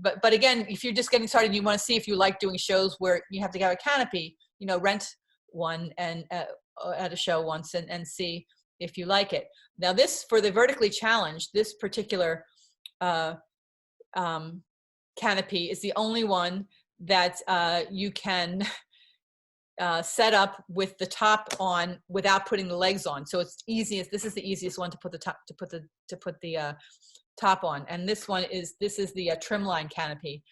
but again, if you're just getting started, you want to see if you like doing shows where you have to have a canopy, rent one and at a show once and see if you like it. Now this, for the vertically challenged, this particular canopy is the only one that you can set up with the top on without putting the legs on. So it's easiest. This is the easiest one to put the top on. And this is the trim line canopy.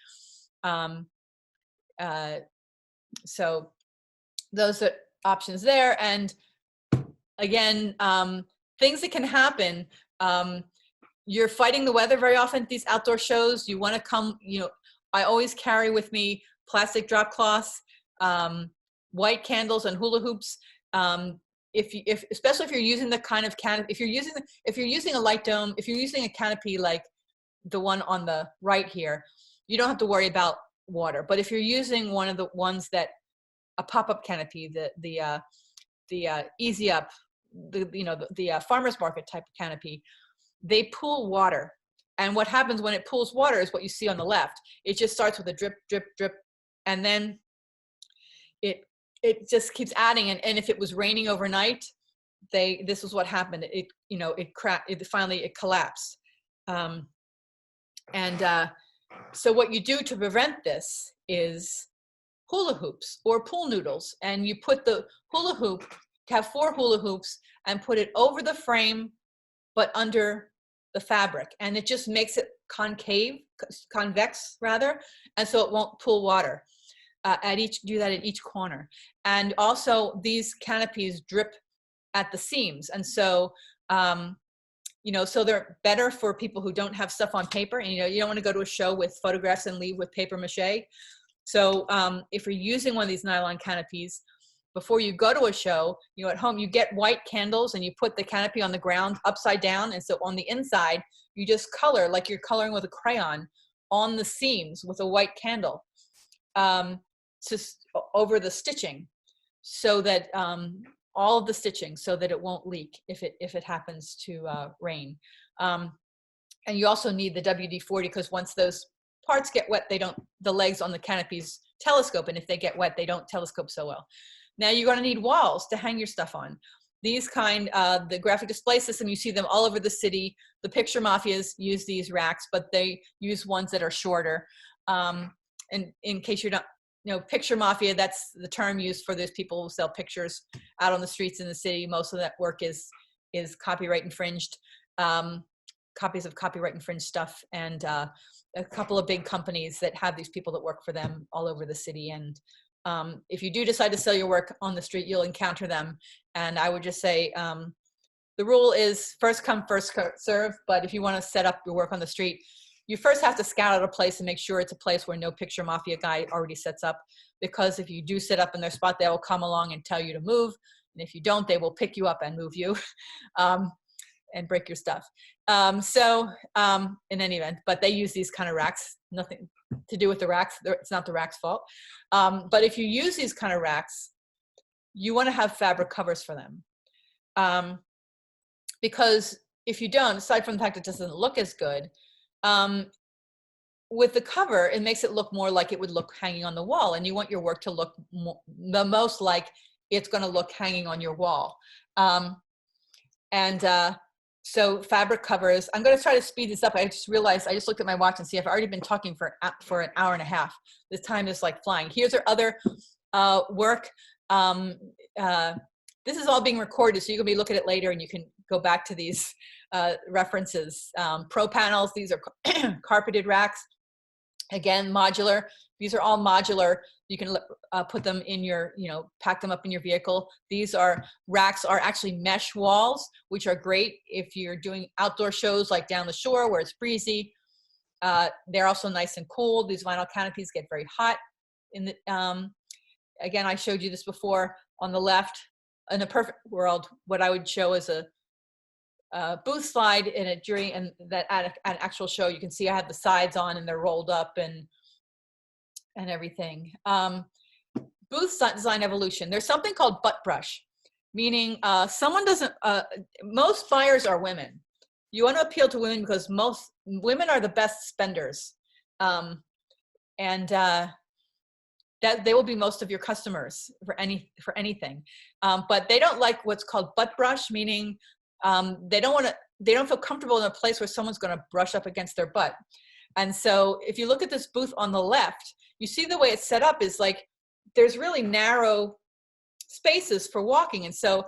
So those are options there. And again, things that can happen. You're fighting the weather very often at these outdoor shows. You want to come, I always carry with me plastic drop cloths, white candles, and hula hoops. Especially if you're using the kind of canopy, if you're using a light dome, if you're using a canopy like the one on the right here, you don't have to worry about water. But if you're using one of the ones that a pop-up canopy, the easy up, the farmer's market type of canopy, they pool water. And what happens when it pools water is what you see on the left. It just starts with a drip, drip, drip, and then it just keeps adding. And if it was raining overnight, this was what happened. It finally collapsed. So what you do to prevent this is hula hoops or pool noodles. And you put the hula hoop, have 4 hula hoops, and put it over the frame, but under the fabric. And it just makes it convex rather. And so it won't pool water. Do that at each corner. And also these canopies drip at the seams. And so, so they're better for people who don't have stuff on paper. And, you don't want to go to a show with photographs and leave with paper mache. So if you're using one of these nylon canopies, before you go to a show, at home, you get white candles and you put the canopy on the ground upside down. And so on the inside, you just color like you're coloring with a crayon on the seams with a white candle. Just over the stitching, so that all of the stitching, so that it won't leak if it happens to rain. And you also need the WD-40, because once those parts get wet, the legs on the canopies telescope, and if they get wet, they don't telescope so well. Now you're going to need walls to hang your stuff on. These the graphic display system, you see them all over the city. The picture mafias use these racks, but they use ones that are shorter. And in case you're not, picture mafia, that's the term used for those people who sell pictures out on the streets in the city. Most of that work is copyright infringed, copies of copyright infringed stuff. And a couple of big companies that have these people that work for them all over the city. And if you do decide to sell your work on the street, you'll encounter them. And I would just say, the rule is first come, first serve. But if you want to set up your work on the street, you first have to scout out a place and make sure it's a place where no picture mafia guy already sets up. Because if you do set up in their spot, they will come along and tell you to move. And if you don't, they will pick you up and move you and break your stuff. In any event, but they use these kind of racks, nothing to do with the racks. It's not the rack's fault. But if you use these kind of racks, you want to have fabric covers for them. Because if you don't, aside from the fact it doesn't look as good, with the cover, it makes it look more like it would look hanging on the wall. And you want your work to look the most like it's going to look hanging on your wall. So fabric covers, I'm going to try to speed this up. I just realized, I just looked at my watch and see I've already been talking for an hour and a half. This time is like flying. Here's our other work. This is all being recorded, so you can be looking at it later and you can go back to these references. Pro panels, these are carpeted racks. Again, modular. These are all modular. You can put them in your, pack them up in your vehicle. These racks are actually mesh walls, which are great if you're doing outdoor shows like down the shore where it's breezy. They're also nice and cool. These vinyl canopies get very hot. Again, I showed you this before on the left. In a perfect world, what I would show is a booth slide during that at an actual show. You can see I have the sides on and they're rolled up and everything. Booth design evolution. There's something called butt brush, meaning most buyers are women. You want to appeal to women because most women are the best spenders, that they will be most of your customers for anything. But they don't like what's called butt brush, meaning they don't feel comfortable in a place where someone's going to brush up against their butt. And so if you look at this booth on the left, you see the way it's set up is like there's really narrow spaces for walking. And so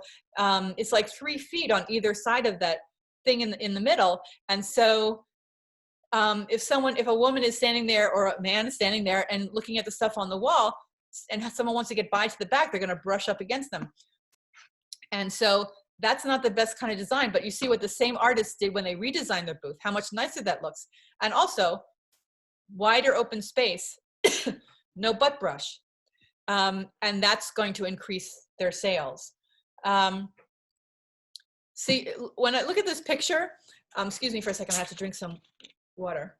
it's like 3 feet on either side of that thing in the middle. And so if a woman is standing there or a man is standing there and looking at the stuff on the wall, and someone wants to get by to the back, they're going to brush up against them. And so that's not the best kind of design, but you see what the same artists did when they redesigned their booth, how much nicer that looks. And also wider open space, no butt brush. And that's going to increase their sales. See, when I look at this picture, excuse me for a second, I have to drink some water.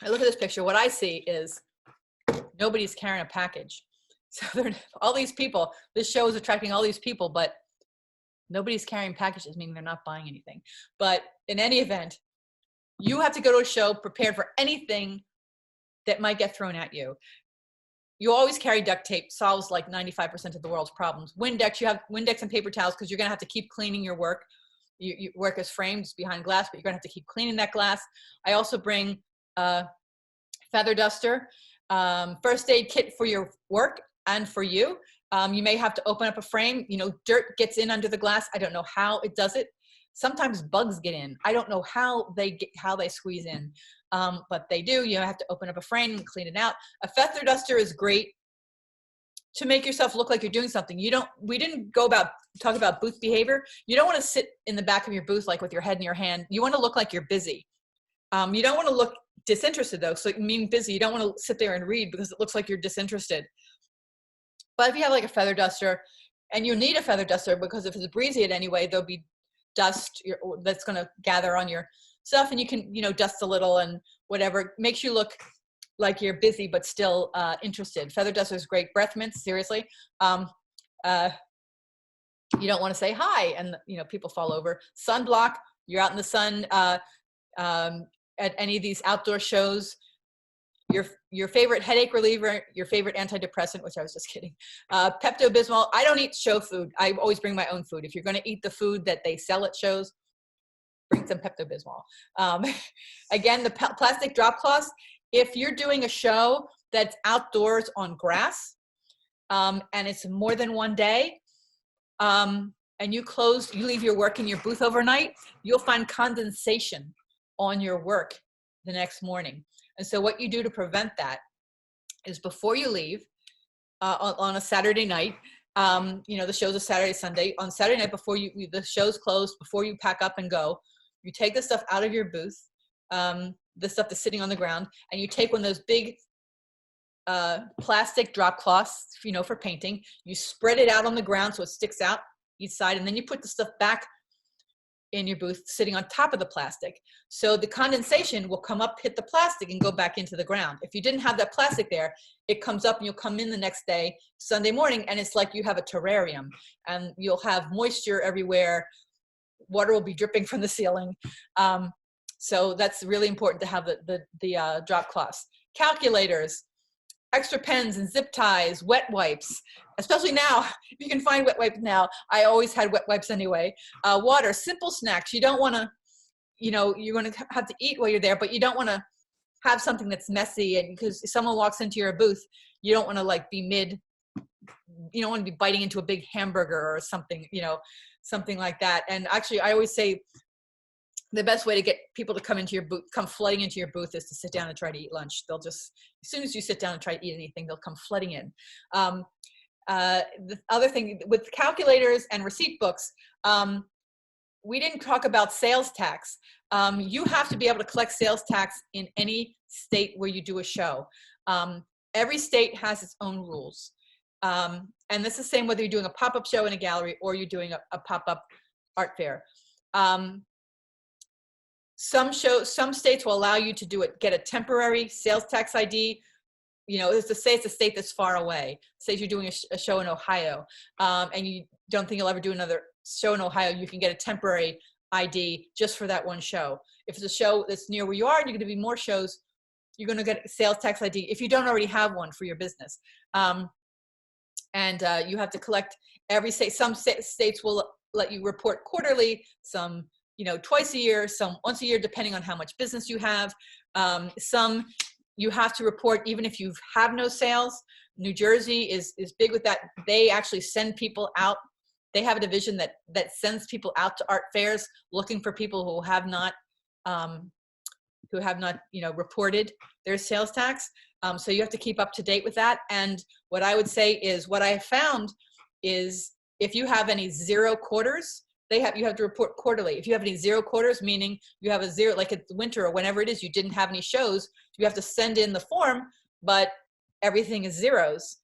I look at this picture, what I see is nobody's carrying a package. So all these people, this show is attracting all these people, but nobody's carrying packages, meaning they're not buying anything. But in any event, you have to go to a show prepared for anything that might get thrown at you. You always carry duct tape, solves like 95% of the world's problems. Windex, you have Windex and paper towels because you're gonna have to keep cleaning your work. Your work is framed, it's behind glass, but you're gonna have to keep cleaning that glass. I also bring a feather duster, first aid kit for your work and for you. You may have to open up a frame, dirt gets in under the glass. I don't know how it does it. Sometimes bugs get in. I don't know how they squeeze in, but they do. You have to open up a frame and clean it out. A feather duster is great to make yourself look like you're doing something. We didn't talk about booth behavior. You don't want to sit in the back of your booth like with your head in your hand. You want to look like you're busy. You don't want to look disinterested though. So busy. You don't want to sit there and read because it looks like you're disinterested. But if you have like a feather duster, and you need a feather duster because if it's breezy at anyway, there'll be dust that's going to gather on your stuff, and you can dust a little and whatever. Makes you look like you're busy but still interested. Feather duster is great. Breath mints, seriously. You don't want to say hi and people fall over. Sunblock, you're out in the sun at any of these outdoor shows. Your favorite headache reliever, your favorite antidepressant, which I was just kidding. Pepto-Bismol. I don't eat show food. I always bring my own food. If you're going to eat the food that they sell at shows, bring some Pepto-Bismol. Again, the plastic drop cloths. If you're doing a show that's outdoors on grass, and it's more than one day, and you leave your work in your booth overnight, you'll find condensation on your work the next morning. And so what you do to prevent that is before you leave on a Saturday night, the show's a Saturday, Sunday. On Saturday night before the show's closed, before you pack up and go, you take the stuff out of your booth, the stuff that's sitting on the ground, and you take one of those big plastic drop cloths, for painting. You spread it out on the ground so it sticks out each side, and then you put the stuff back in your booth sitting on top of the plastic. So the condensation will come up, hit the plastic, and go back into the ground. If you didn't have that plastic there, it comes up and you'll come in the next day, Sunday morning, and it's like you have a terrarium and you'll have moisture everywhere. Water will be dripping from the ceiling. So that's really important to have the drop cloths. Calculators, extra pens and zip ties, wet wipes, especially now, if you can find wet wipes now. I always had wet wipes anyway. Water, simple snacks. You don't want to, you're going to have to eat while you're there, but you don't want to have something that's messy, and because if someone walks into your booth, you don't want to you don't want to be biting into a big hamburger or something, something like that. And actually, I always say the best way to get people to come flooding into your booth is to sit down and try to eat lunch. They'll just, as soon as you sit down and try to eat anything, they'll come flooding in. The other thing with calculators and receipt books, we didn't talk about sales tax. You have to be able to collect sales tax in any state where you do a show. Every state has its own rules. And this is the same whether you're doing a pop-up show in a gallery or you're doing a pop-up art fair. Some states will allow you to get a temporary sales tax ID. It's to say it's a state that's far away. Say if you're doing a show in Ohio, and you don't think you'll ever do another show in Ohio, you can get a temporary ID just for that one show. If it's a show that's near where you are and you're going to be more shows, you're going to get a sales tax ID if you don't already have one for your business. And you have to collect every state. Some states will let you report quarterly, some twice a year, some once a year, depending on how much business you have. Some you have to report even if you have no sales. New Jersey is big with that. They actually send people out. They have a division that sends people out to art fairs looking for people who have not who have not, reported their sales tax. So you have to keep up to date with that. And what I would say is, what I have found is, if you have any 0 quarters, you have to report quarterly. If you have any 0 quarters, meaning you have a 0, like it's winter or whenever it is, you didn't have any shows, you have to send in the form, but everything is zeros.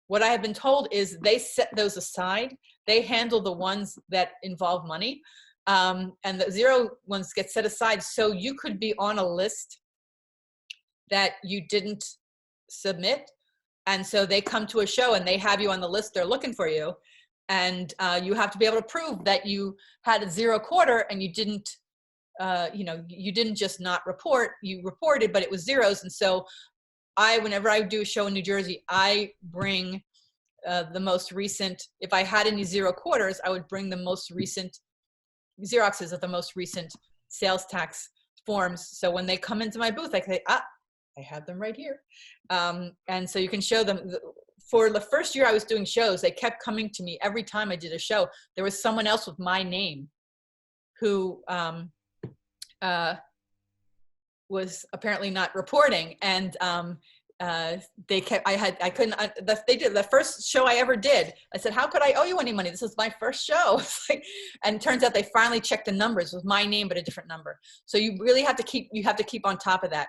What I have been told is they set those aside. They handle the ones that involve money. And the 0 ones get set aside. So you could be on a list that you didn't submit. And so they come to a show and they have you on the list. They're looking for you. And you have to be able to prove that you had a 0 quarter and you didn't, you didn't just not report, you reported, but it was zeros. And so whenever I do a show in New Jersey, I bring the most recent, if I had any 0 quarters, I would bring the most recent Xeroxes of the most recent sales tax forms. So when they come into my booth, I say, I have them right here. And so you can show them. For the first year I was doing shows, they kept coming to me every time I did a show. There was someone else with my name who was apparently not reporting. And they kept, they did the first show I ever did. I said, how could I owe you any money? This is my first show. And it turns out they finally checked the numbers with my name, but a different number. So you really have to keep on top of that.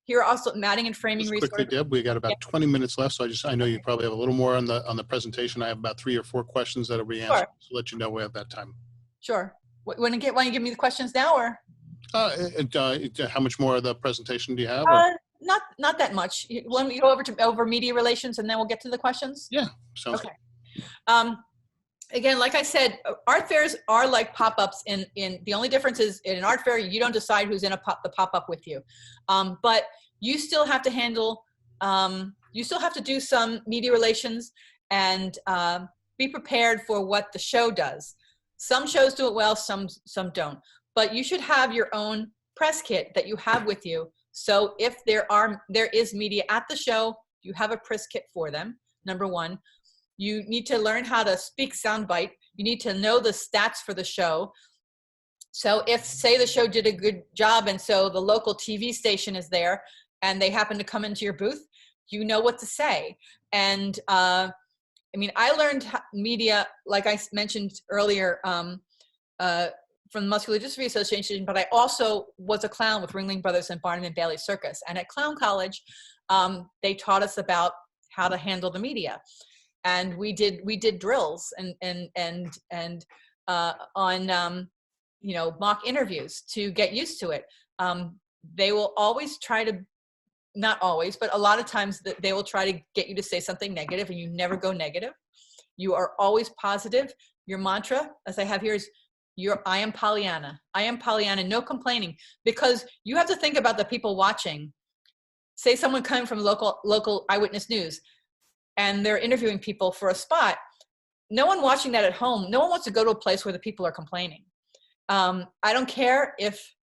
Here are also matting and framing resources. Quickly, Deb, we got about 20 minutes left. So I know you probably have a little more on the presentation. I have about 3 or 4 questions that will be answered. Sure. So let you know we have that time. Sure. Want to give me the questions now, or? How much more of the presentation do you have? Not that much. Let me go over media relations, and then we'll get to the questions. Yeah, sounds okay. Good. Again, like I said, art fairs are like pop-ups. In the only difference is, in an art fair, you don't decide who's in the pop-up with you, but you still have to handle. You still have to do some media relations and be prepared for what the show does. Some shows do it well, some don't. But you should have your own press kit that you have with you. So if there is media at the show, you have a press kit for them. Number one. You need to learn how to speak soundbite. You need to know the stats for the show. So if, say, the show did a good job and so the local TV station is there and they happen to come into your booth, you know what to say. And I learned media, like I mentioned earlier, from the Muscular Dystrophy Association, but I also was a clown with Ringling Brothers and Barnum and Bailey Circus. And at Clown College, they taught us about how to handle the media. And we did drills and on mock interviews to get used to it. They will always try to, not always, but a lot of times they will try to get you to say something negative, and you never go negative. You are always positive. Your mantra, as I have here, is I am Pollyanna. I am Pollyanna. No complaining, because you have to think about the people watching. Say someone coming from local eyewitness news, and they're interviewing people for a spot. No one watching that at home, no one wants to go to a place where the people are complaining. I don't care if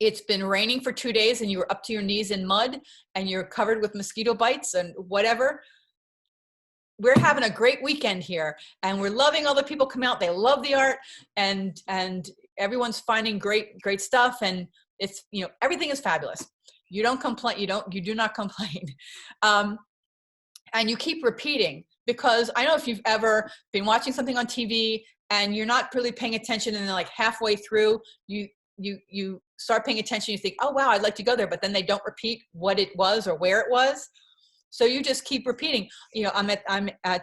it's been raining for 2 days and you were up to your knees in mud and you're covered with mosquito bites and whatever. We're having a great weekend here and we're loving all the people come out. They love the art and everyone's finding great stuff. And it's, everything is fabulous. You don't complain. You do not complain. And you keep repeating, because I know if you've ever been watching something on TV and you're not really paying attention, and then like halfway through you start paying attention, you think, oh wow, I'd like to go there, but then they don't repeat what it was or where it was. So you just keep repeating. I'm at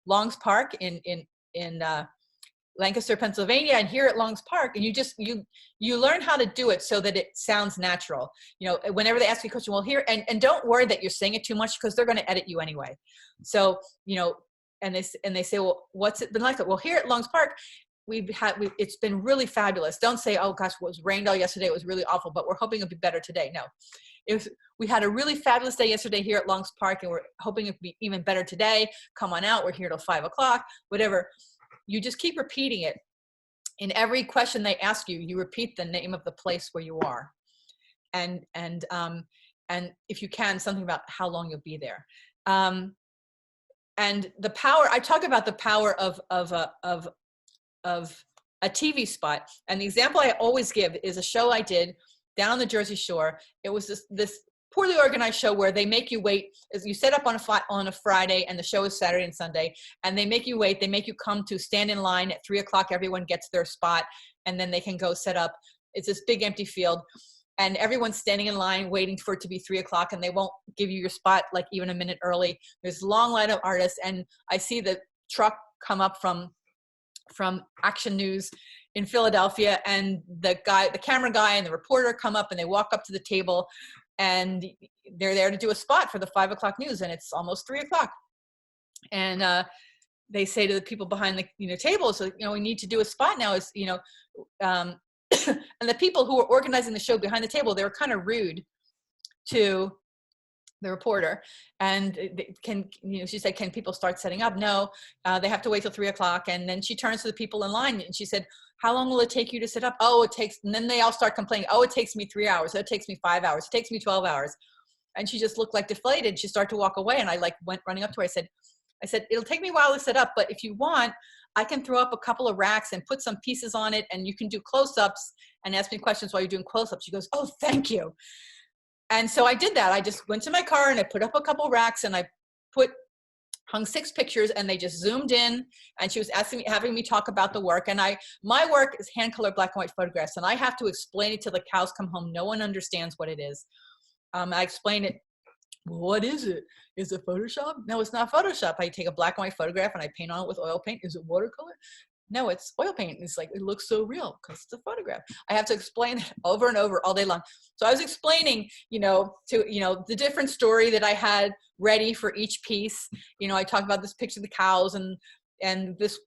Long's Park in Lancaster, Pennsylvania, and here at Long's Park, and you learn how to do it so that it sounds natural. Whenever they ask you a question, well, here, and don't worry that you're saying it too much, because they're going to edit you anyway. So, and they say, well, what's it been like? Well, here at Long's Park, it's been really fabulous. Don't say, oh gosh, it was rained all yesterday, it was really awful, but we're hoping it'll be better today. No, we had a really fabulous day yesterday here at Long's Park, and we're hoping it'll be even better today. Come on out, we're here till 5 o'clock, whatever. You just keep repeating it. In every question they ask you, you repeat the name of the place where you are, and if you can, something about how long you'll be there. And the power, I talk about the power of a TV spot. And the example I always give is a show I did down on the Jersey Shore. It was this poorly organized show where they make you wait. As you set up on a Friday, and the show is Saturday and Sunday, and they make you wait. They make you come to stand in line at 3 o'clock. Everyone gets their spot, and then they can go set up. It's this big empty field, and everyone's standing in line waiting for it to be 3 o'clock, and they won't give you your spot like even a minute early. There's a long line of artists, and I see the truck come up from Action News in Philadelphia, and the camera guy and the reporter come up, and they walk up to the table, and they're there to do a spot for the 5 o'clock news, and it's almost 3 o'clock. And they say to the people behind the table, so, we need to do a spot now, and the people who were organizing the show behind the table, they were kind of rude to the reporter. And she said, can people start setting up? No, they have to wait till 3 o'clock. And then she turns to the people in line, and she said, how long will it take you to set up? Oh, it takes, and then they all start complaining. Oh, it takes me 3 hours. Oh, it takes me 5 hours. It takes me 12 hours. And she just looked like deflated. She started to walk away, and I went running up to her. I said, it'll take me a while to set up, but if you want, I can throw up a couple of racks and put some pieces on it, and you can do close-ups and ask me questions while you're doing close-ups. She goes, oh, thank you. And so I did that. I just went to my car, and I put up a couple of racks, and I hung 6 pictures, and they just zoomed in, and she was having me talk about the work. And my work is hand-colored black and white photographs, and I have to explain it till the cows come home. No one understands what it is. I explain it. What is it? Is it Photoshop? No, it's not Photoshop. I take a black and white photograph and I paint on it with oil paint. Is it watercolor? No, it's oil paint. It's like, it looks so real because it's a photograph. I have to explain it over and over all day long. So I was explaining, the different story that I had ready for each piece. I talked about this picture of the cows, and this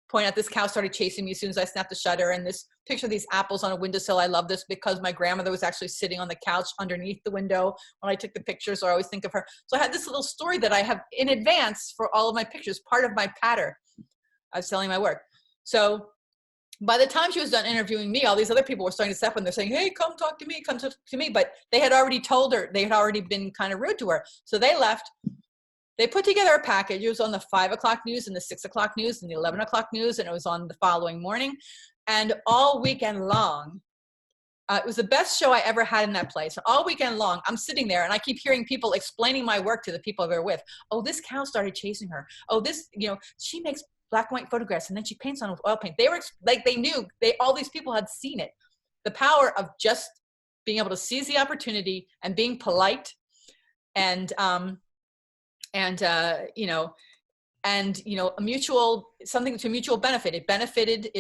point out this cow started chasing me as soon as I snapped the shutter, and this picture of these apples on a windowsill. I love this because my grandmother was actually sitting on the couch underneath the window when I took the picture, so I always think of her. So I had this little story that I have in advance for all of my pictures, part of my pattern of selling my work. So by the time she was done interviewing me, all these other people were starting to step in. They're saying, hey, come talk to me, come talk to me. But they had already told her, they had already been kind of rude to her. So they left. They put together a package. It was on the 5 o'clock news and the 6 o'clock news and the 11 o'clock news, and it was on the following morning. And all weekend long, it was the best show I ever had in that place. All weekend long, I'm sitting there, and I keep hearing people explaining my work to the people they're with. Oh, this cow started chasing her. Oh, this, she makes black and white photographs, and then she paints on it with oil paint. They were they knew, all these people had seen it. The power of just being able to seize the opportunity and being polite and a mutual, something to mutual benefit. It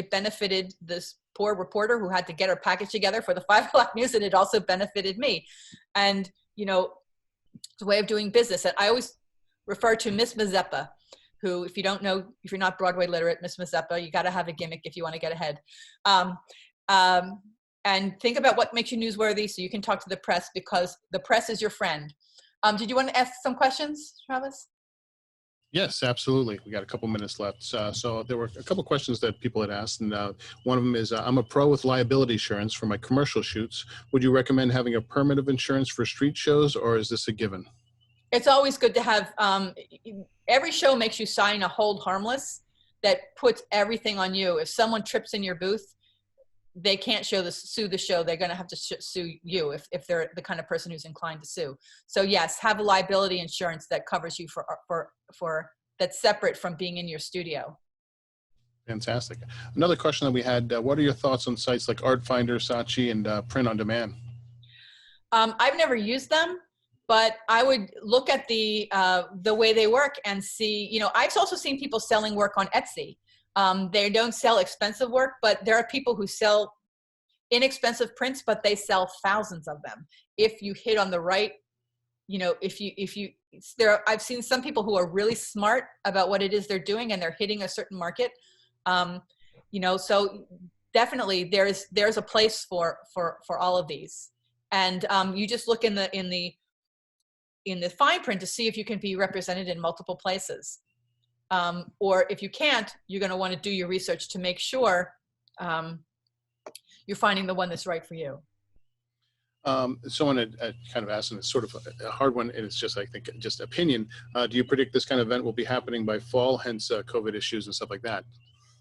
benefited this poor reporter who had to get her package together for the 5 o'clock news, and it also benefited me. And, it's a way of doing business. And I always refer to Miss Mazeppa, who, if you don't know, if you're not Broadway literate, Miss Mazeppa, you got to have a gimmick if you want to get ahead. And think about what makes you newsworthy so you can talk to the press, because the press is your friend. Did you want to ask some questions, Travis? Yes, absolutely. We got a couple minutes left. So there were a couple questions that people had asked, and one of them is, I'm a pro with liability insurance for my commercial shoots. Would you recommend having a permit of insurance for street shows, or is this a given? It's always good to have, every show makes you sign a hold harmless that puts everything on you. If someone trips in your booth, they can't sue the show. They're going to have to sue you if they're the kind of person who's inclined to sue. So yes, have a liability insurance that covers you for that's separate from being in your studio. Fantastic. Another question that we had, what are your thoughts on sites like Artfinder, Saatchi, and Print on Demand? I've never used them, but I would look at the way they work and see, I've also seen people selling work on Etsy. They don't sell expensive work, but there are people who sell inexpensive prints, but they sell thousands of them. If you hit on the right, I've seen some people who are really smart about what it is they're doing, and they're hitting a certain market. So definitely there's a place for all of these. And you just look in the fine print to see if you can be represented in multiple places. Or if you can't, you're going to want to do your research to make sure you're finding the one that's right for you. Someone had kind of asked, and it's sort of a hard one, and it's just, I think, just opinion. Do you predict this kind of event will be happening by fall, hence COVID issues and stuff like that?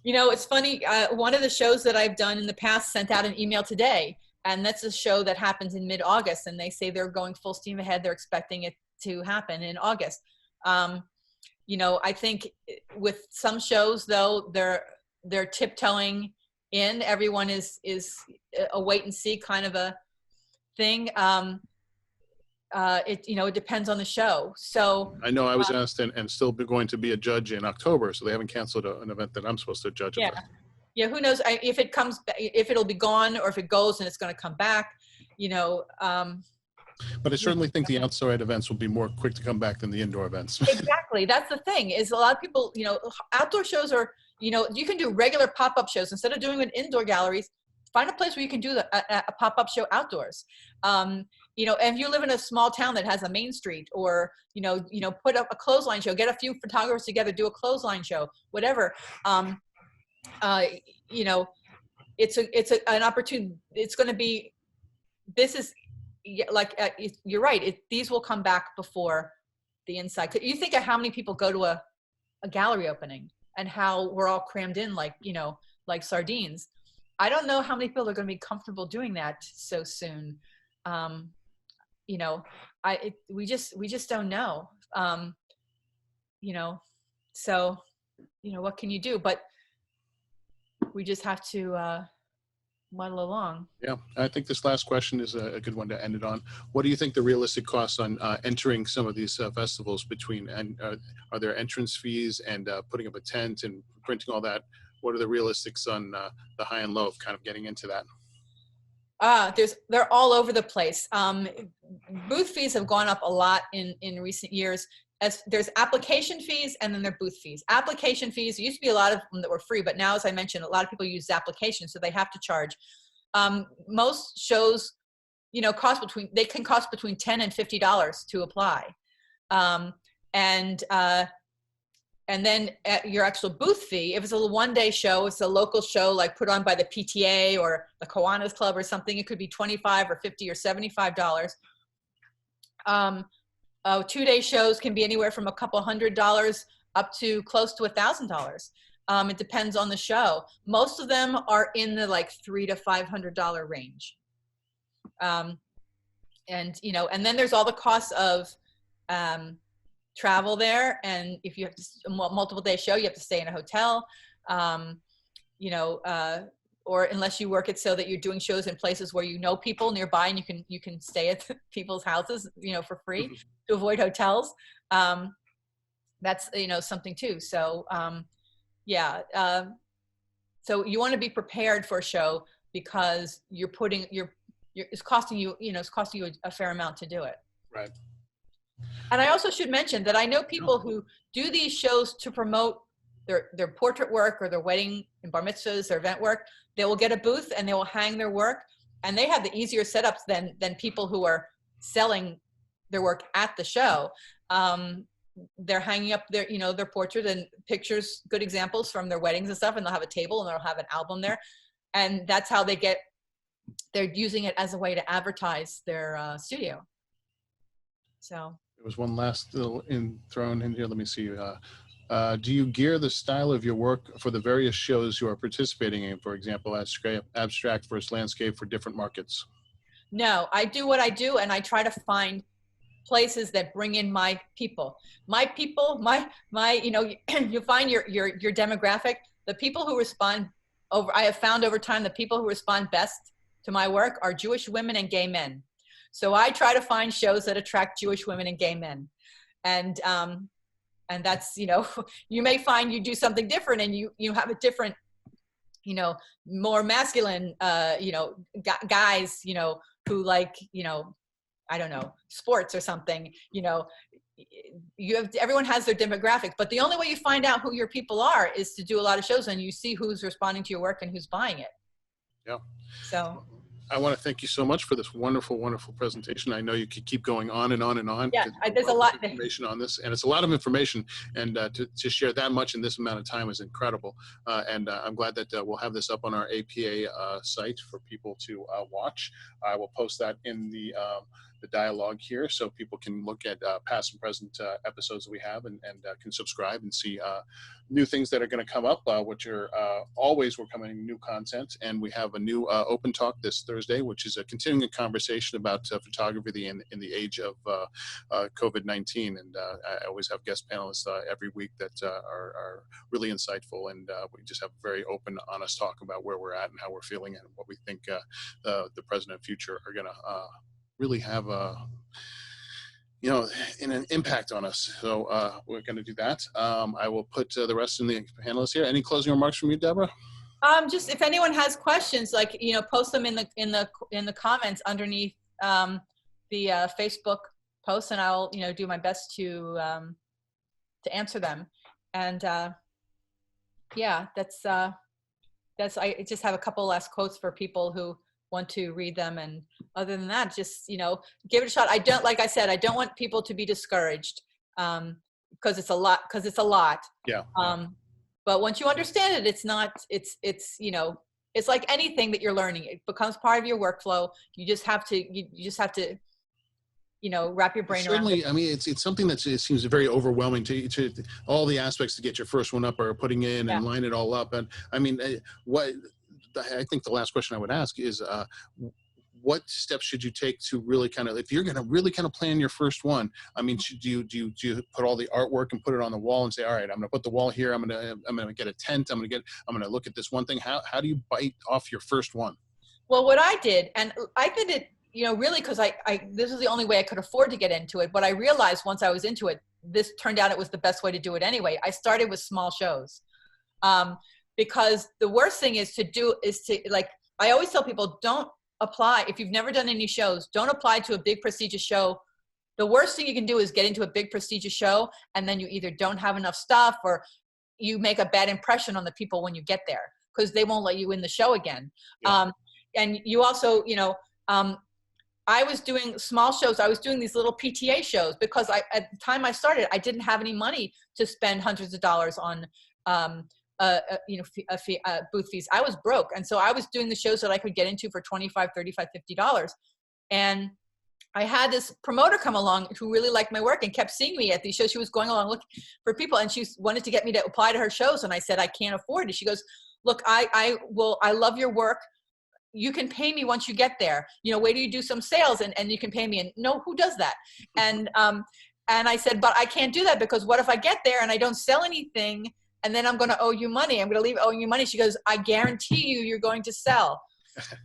You know, it's funny. One of the shows that I've done in the past sent out an email today, and that's a show that happens in mid-August, and they say they're going full steam ahead. They're expecting it to happen in August. You know, I think with some shows though, they're tiptoeing in. Everyone is a wait and see kind of a thing. It, you know, it depends on the show. So I know I was asked and still going to be a judge in October, so they haven't canceled an event that I'm supposed to judge. Yeah. Yeah. Who knows if it comes, if it'll be gone or if it goes and it's going to come back, you know. But I certainly think the outside events will be more quick to come back than the indoor events. Exactly. That's the thing is a lot of people, you know, outdoor shows are, you know, you can do regular pop-up shows instead of doing it in indoor galleries. Find a place where you can do a pop-up show outdoors. You know, and if you live in a small town that has a main street, or you know, put up a clothesline show, get a few photographers together, do a clothesline show, whatever. You know, it's an opportunity. It's going to be. This is like you're right. These will come back before the inside. You think of how many people go to a gallery opening and how we're all crammed in like, you know, like sardines. I don't know how many people are going to be comfortable doing that so soon. You know, we just don't know. You know, so, you know, what can you do? But we just have to muddle along. Yeah, I think this last question is a good one to end it on. What do you think the realistic costs on entering some of these festivals between, and are there entrance fees and putting up a tent and printing all that? What are the realistics on the high and low of kind of getting into that? They're all over the place. Booth fees have gone up a lot in recent years. As there's application fees and then there are booth fees. Application fees, there used to be a lot of them that were free, but now, as I mentioned, a lot of people use applications, so they have to charge. Most shows, you know, they can cost between $10 and $50 to apply. And then at your actual booth fee, if it's a one-day show, it's a local show like put on by the PTA or the Kiwanis Club or something, it could be $25 or $50 or $75. Two-day shows can be anywhere from a couple $100 up to close to $1,000. It depends on the show. Most of them are in the like $300 to $500 range. And, you know, and then there's all the costs of travel there. And if you have a multiple day show, you have to stay in a hotel, you know, or unless you work it so that you're doing shows in places where you know people nearby and you can stay at people's houses, you know, for free to avoid hotels. That's, you know, something too. So, yeah. So you want to be prepared for a show because it's costing you, you know, it's costing you a fair amount to do it. Right. And I also should mention that I know people who do these shows to promote their portrait work or their wedding and bar mitzvahs, their event work. They will get a booth and they will hang their work, and they have the easier setups than people who are selling their work at the show. They're hanging up their, you know, their portrait and pictures, good examples from their weddings and stuff, and they'll have a table and they'll have an album there. And that's how they're using it as a way to advertise their studio. So. There was one last little thrown in here. Let me see. Do you gear the style of your work for the various shows you are participating in? For example, abstract versus landscape for different markets? No, I do what I do, and I try to find places that bring in my people. My people, you know, you find your demographic. The people who respond I have found over time, the people who respond best to my work are Jewish women and gay men. So I try to find shows that attract Jewish women and gay men. And that's, you know, you may find you do something different and you have a different, you know, more masculine, you know, guys, you know, who like, you know, I don't know, sports or something, you know, everyone has their demographic, but the only way you find out who your people are is to do a lot of shows and you see who's responding to your work and who's buying it. Yeah. So. I want to thank you so much for this wonderful, wonderful presentation. I know you could keep going on and on and on. Yeah, there's a lot of information on this, and it's a lot of information, and to share that much in this amount of time is incredible. And I'm glad that we'll have this up on our APA site for people to watch. I will post that in the dialogue here, so people can look at past and present episodes that we have, and can subscribe and see new things that are going to come up, which are always, we're coming new content. And we have a new open talk this Thursday, which is a continuing conversation about photography in the age of COVID-19. And I always have guest panelists every week that are really insightful, and we just have a very open, honest talk about where we're at and how we're feeling and what we think the present and future are going to really have an impact on us. So we're going to do that. I will put the rest in the panelists here. Any closing remarks from you, Deborah? Just if anyone has questions, post them in the comments underneath the Facebook post, and I'll do my best to answer them. And yeah, that's I just have a couple last quotes for people who want to read them, and other than that, just give it a shot. I don't want people to be discouraged because it's a lot. Yeah. But once you understand it, it's like anything that you're learning. It becomes part of your workflow. You just have to wrap your brain around it. I mean, it's something that it seems very overwhelming to all the aspects to get your first one up, or putting in and line it all up. And I mean, I think the last question I would ask is, what steps should you take to really if you're going to really plan your first one? I mean, do you put all the artwork and put it on the wall and say, all right, I'm going to put the wall here. I'm going to get a tent. I'm going to look at this one thing. How do you bite off your first one? Well, what I did, and I did it, really because this was the only way I could afford to get into it. But I realized once I was into it, this turned out it was the best way to do it anyway. I started with small shows. Because the worst thing is I always tell people, don't apply. If you've never done any shows, don't apply to a big prestigious show. The worst thing you can do is get into a big prestigious show, and then you either don't have enough stuff, or you make a bad impression on the people when you get there, because they won't let you in the show again. Yeah. And you also, I was doing small shows. I was doing these little PTA shows because at the time I started, I didn't have any money to spend hundreds of dollars on booth fees. I was broke. And so I was doing the shows that I could get into for $25, $35, $50. And I had this promoter come along who really liked my work and kept seeing me at these shows. She was going along looking for people, and she wanted to get me to apply to her shows. And I said, I can't afford it. She goes, look, I love your work. You can pay me once you get there. Wait till you do some sales and you can pay me. And no, who does that? And I said, but I can't do that, because what if I get there and I don't sell anything, and then I'm going to owe you money? I'm going to leave owing you money. She goes, I guarantee you're going to sell.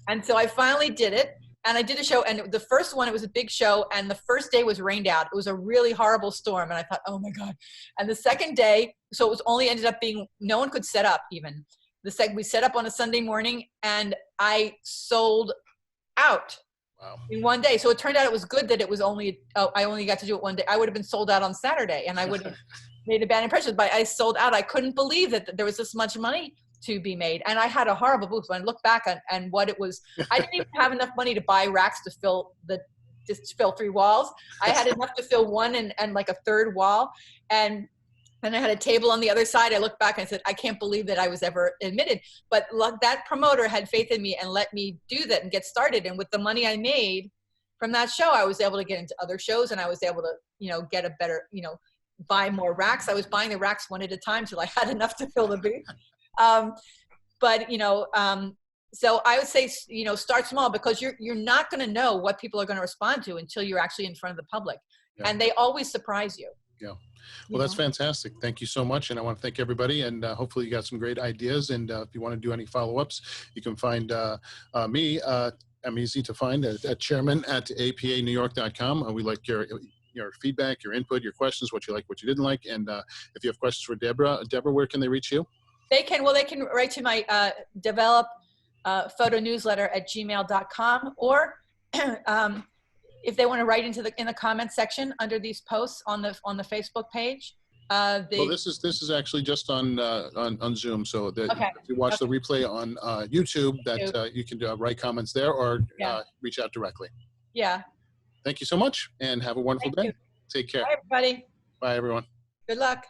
And so I finally did it, and I did a show. And the first one, it was a big show, and the first day was rained out. It was a really horrible storm. And I thought, oh my God. And the second day, so it was only ended up being, no one could set up even. We set up on a Sunday morning, and I sold out. Wow. In one day. So it turned out it was good that it was I only got to do it one day. I would have been sold out on Saturday, and I would have made a bad impression, but I sold out. I couldn't believe that there was this much money to be made. And I had a horrible booth. When I look back on what it was, I didn't even have enough money to buy racks to fill 3 walls. I had enough to fill one and like a third wall. And I had a table on the other side. I looked back and I said, I can't believe that I was ever admitted. But that promoter had faith in me and let me do that and get started. And with the money I made from that show, I was able to get into other shows, and I was able to, get a better, buy more racks. I was buying the racks one at a time till I had enough to fill the booth. So I would say, start small, because you're not going to know what people are going to respond to until you're actually in front of the public. Yeah. And they always surprise you. Yeah. Well, that's fantastic. Thank you so much. And I want to thank everybody, and hopefully you got some great ideas. And if you want to do any follow-ups, you can find me. I'm easy to find at chairman@apanewyork.com. We like your feedback, your input, your questions, what you like, what you didn't like. And if you have questions for Deborah, where can they reach you? They can write to my develop photo newsletter at gmail.com, or if they want to write in the comment section under these posts on the Facebook page. Well, this is actually just on Zoom. So if you watch the replay on YouTube, you can write comments there, or reach out directly. Yeah. Thank you so much, and have a wonderful day. Take care. Bye, everybody. Bye, everyone. Good luck.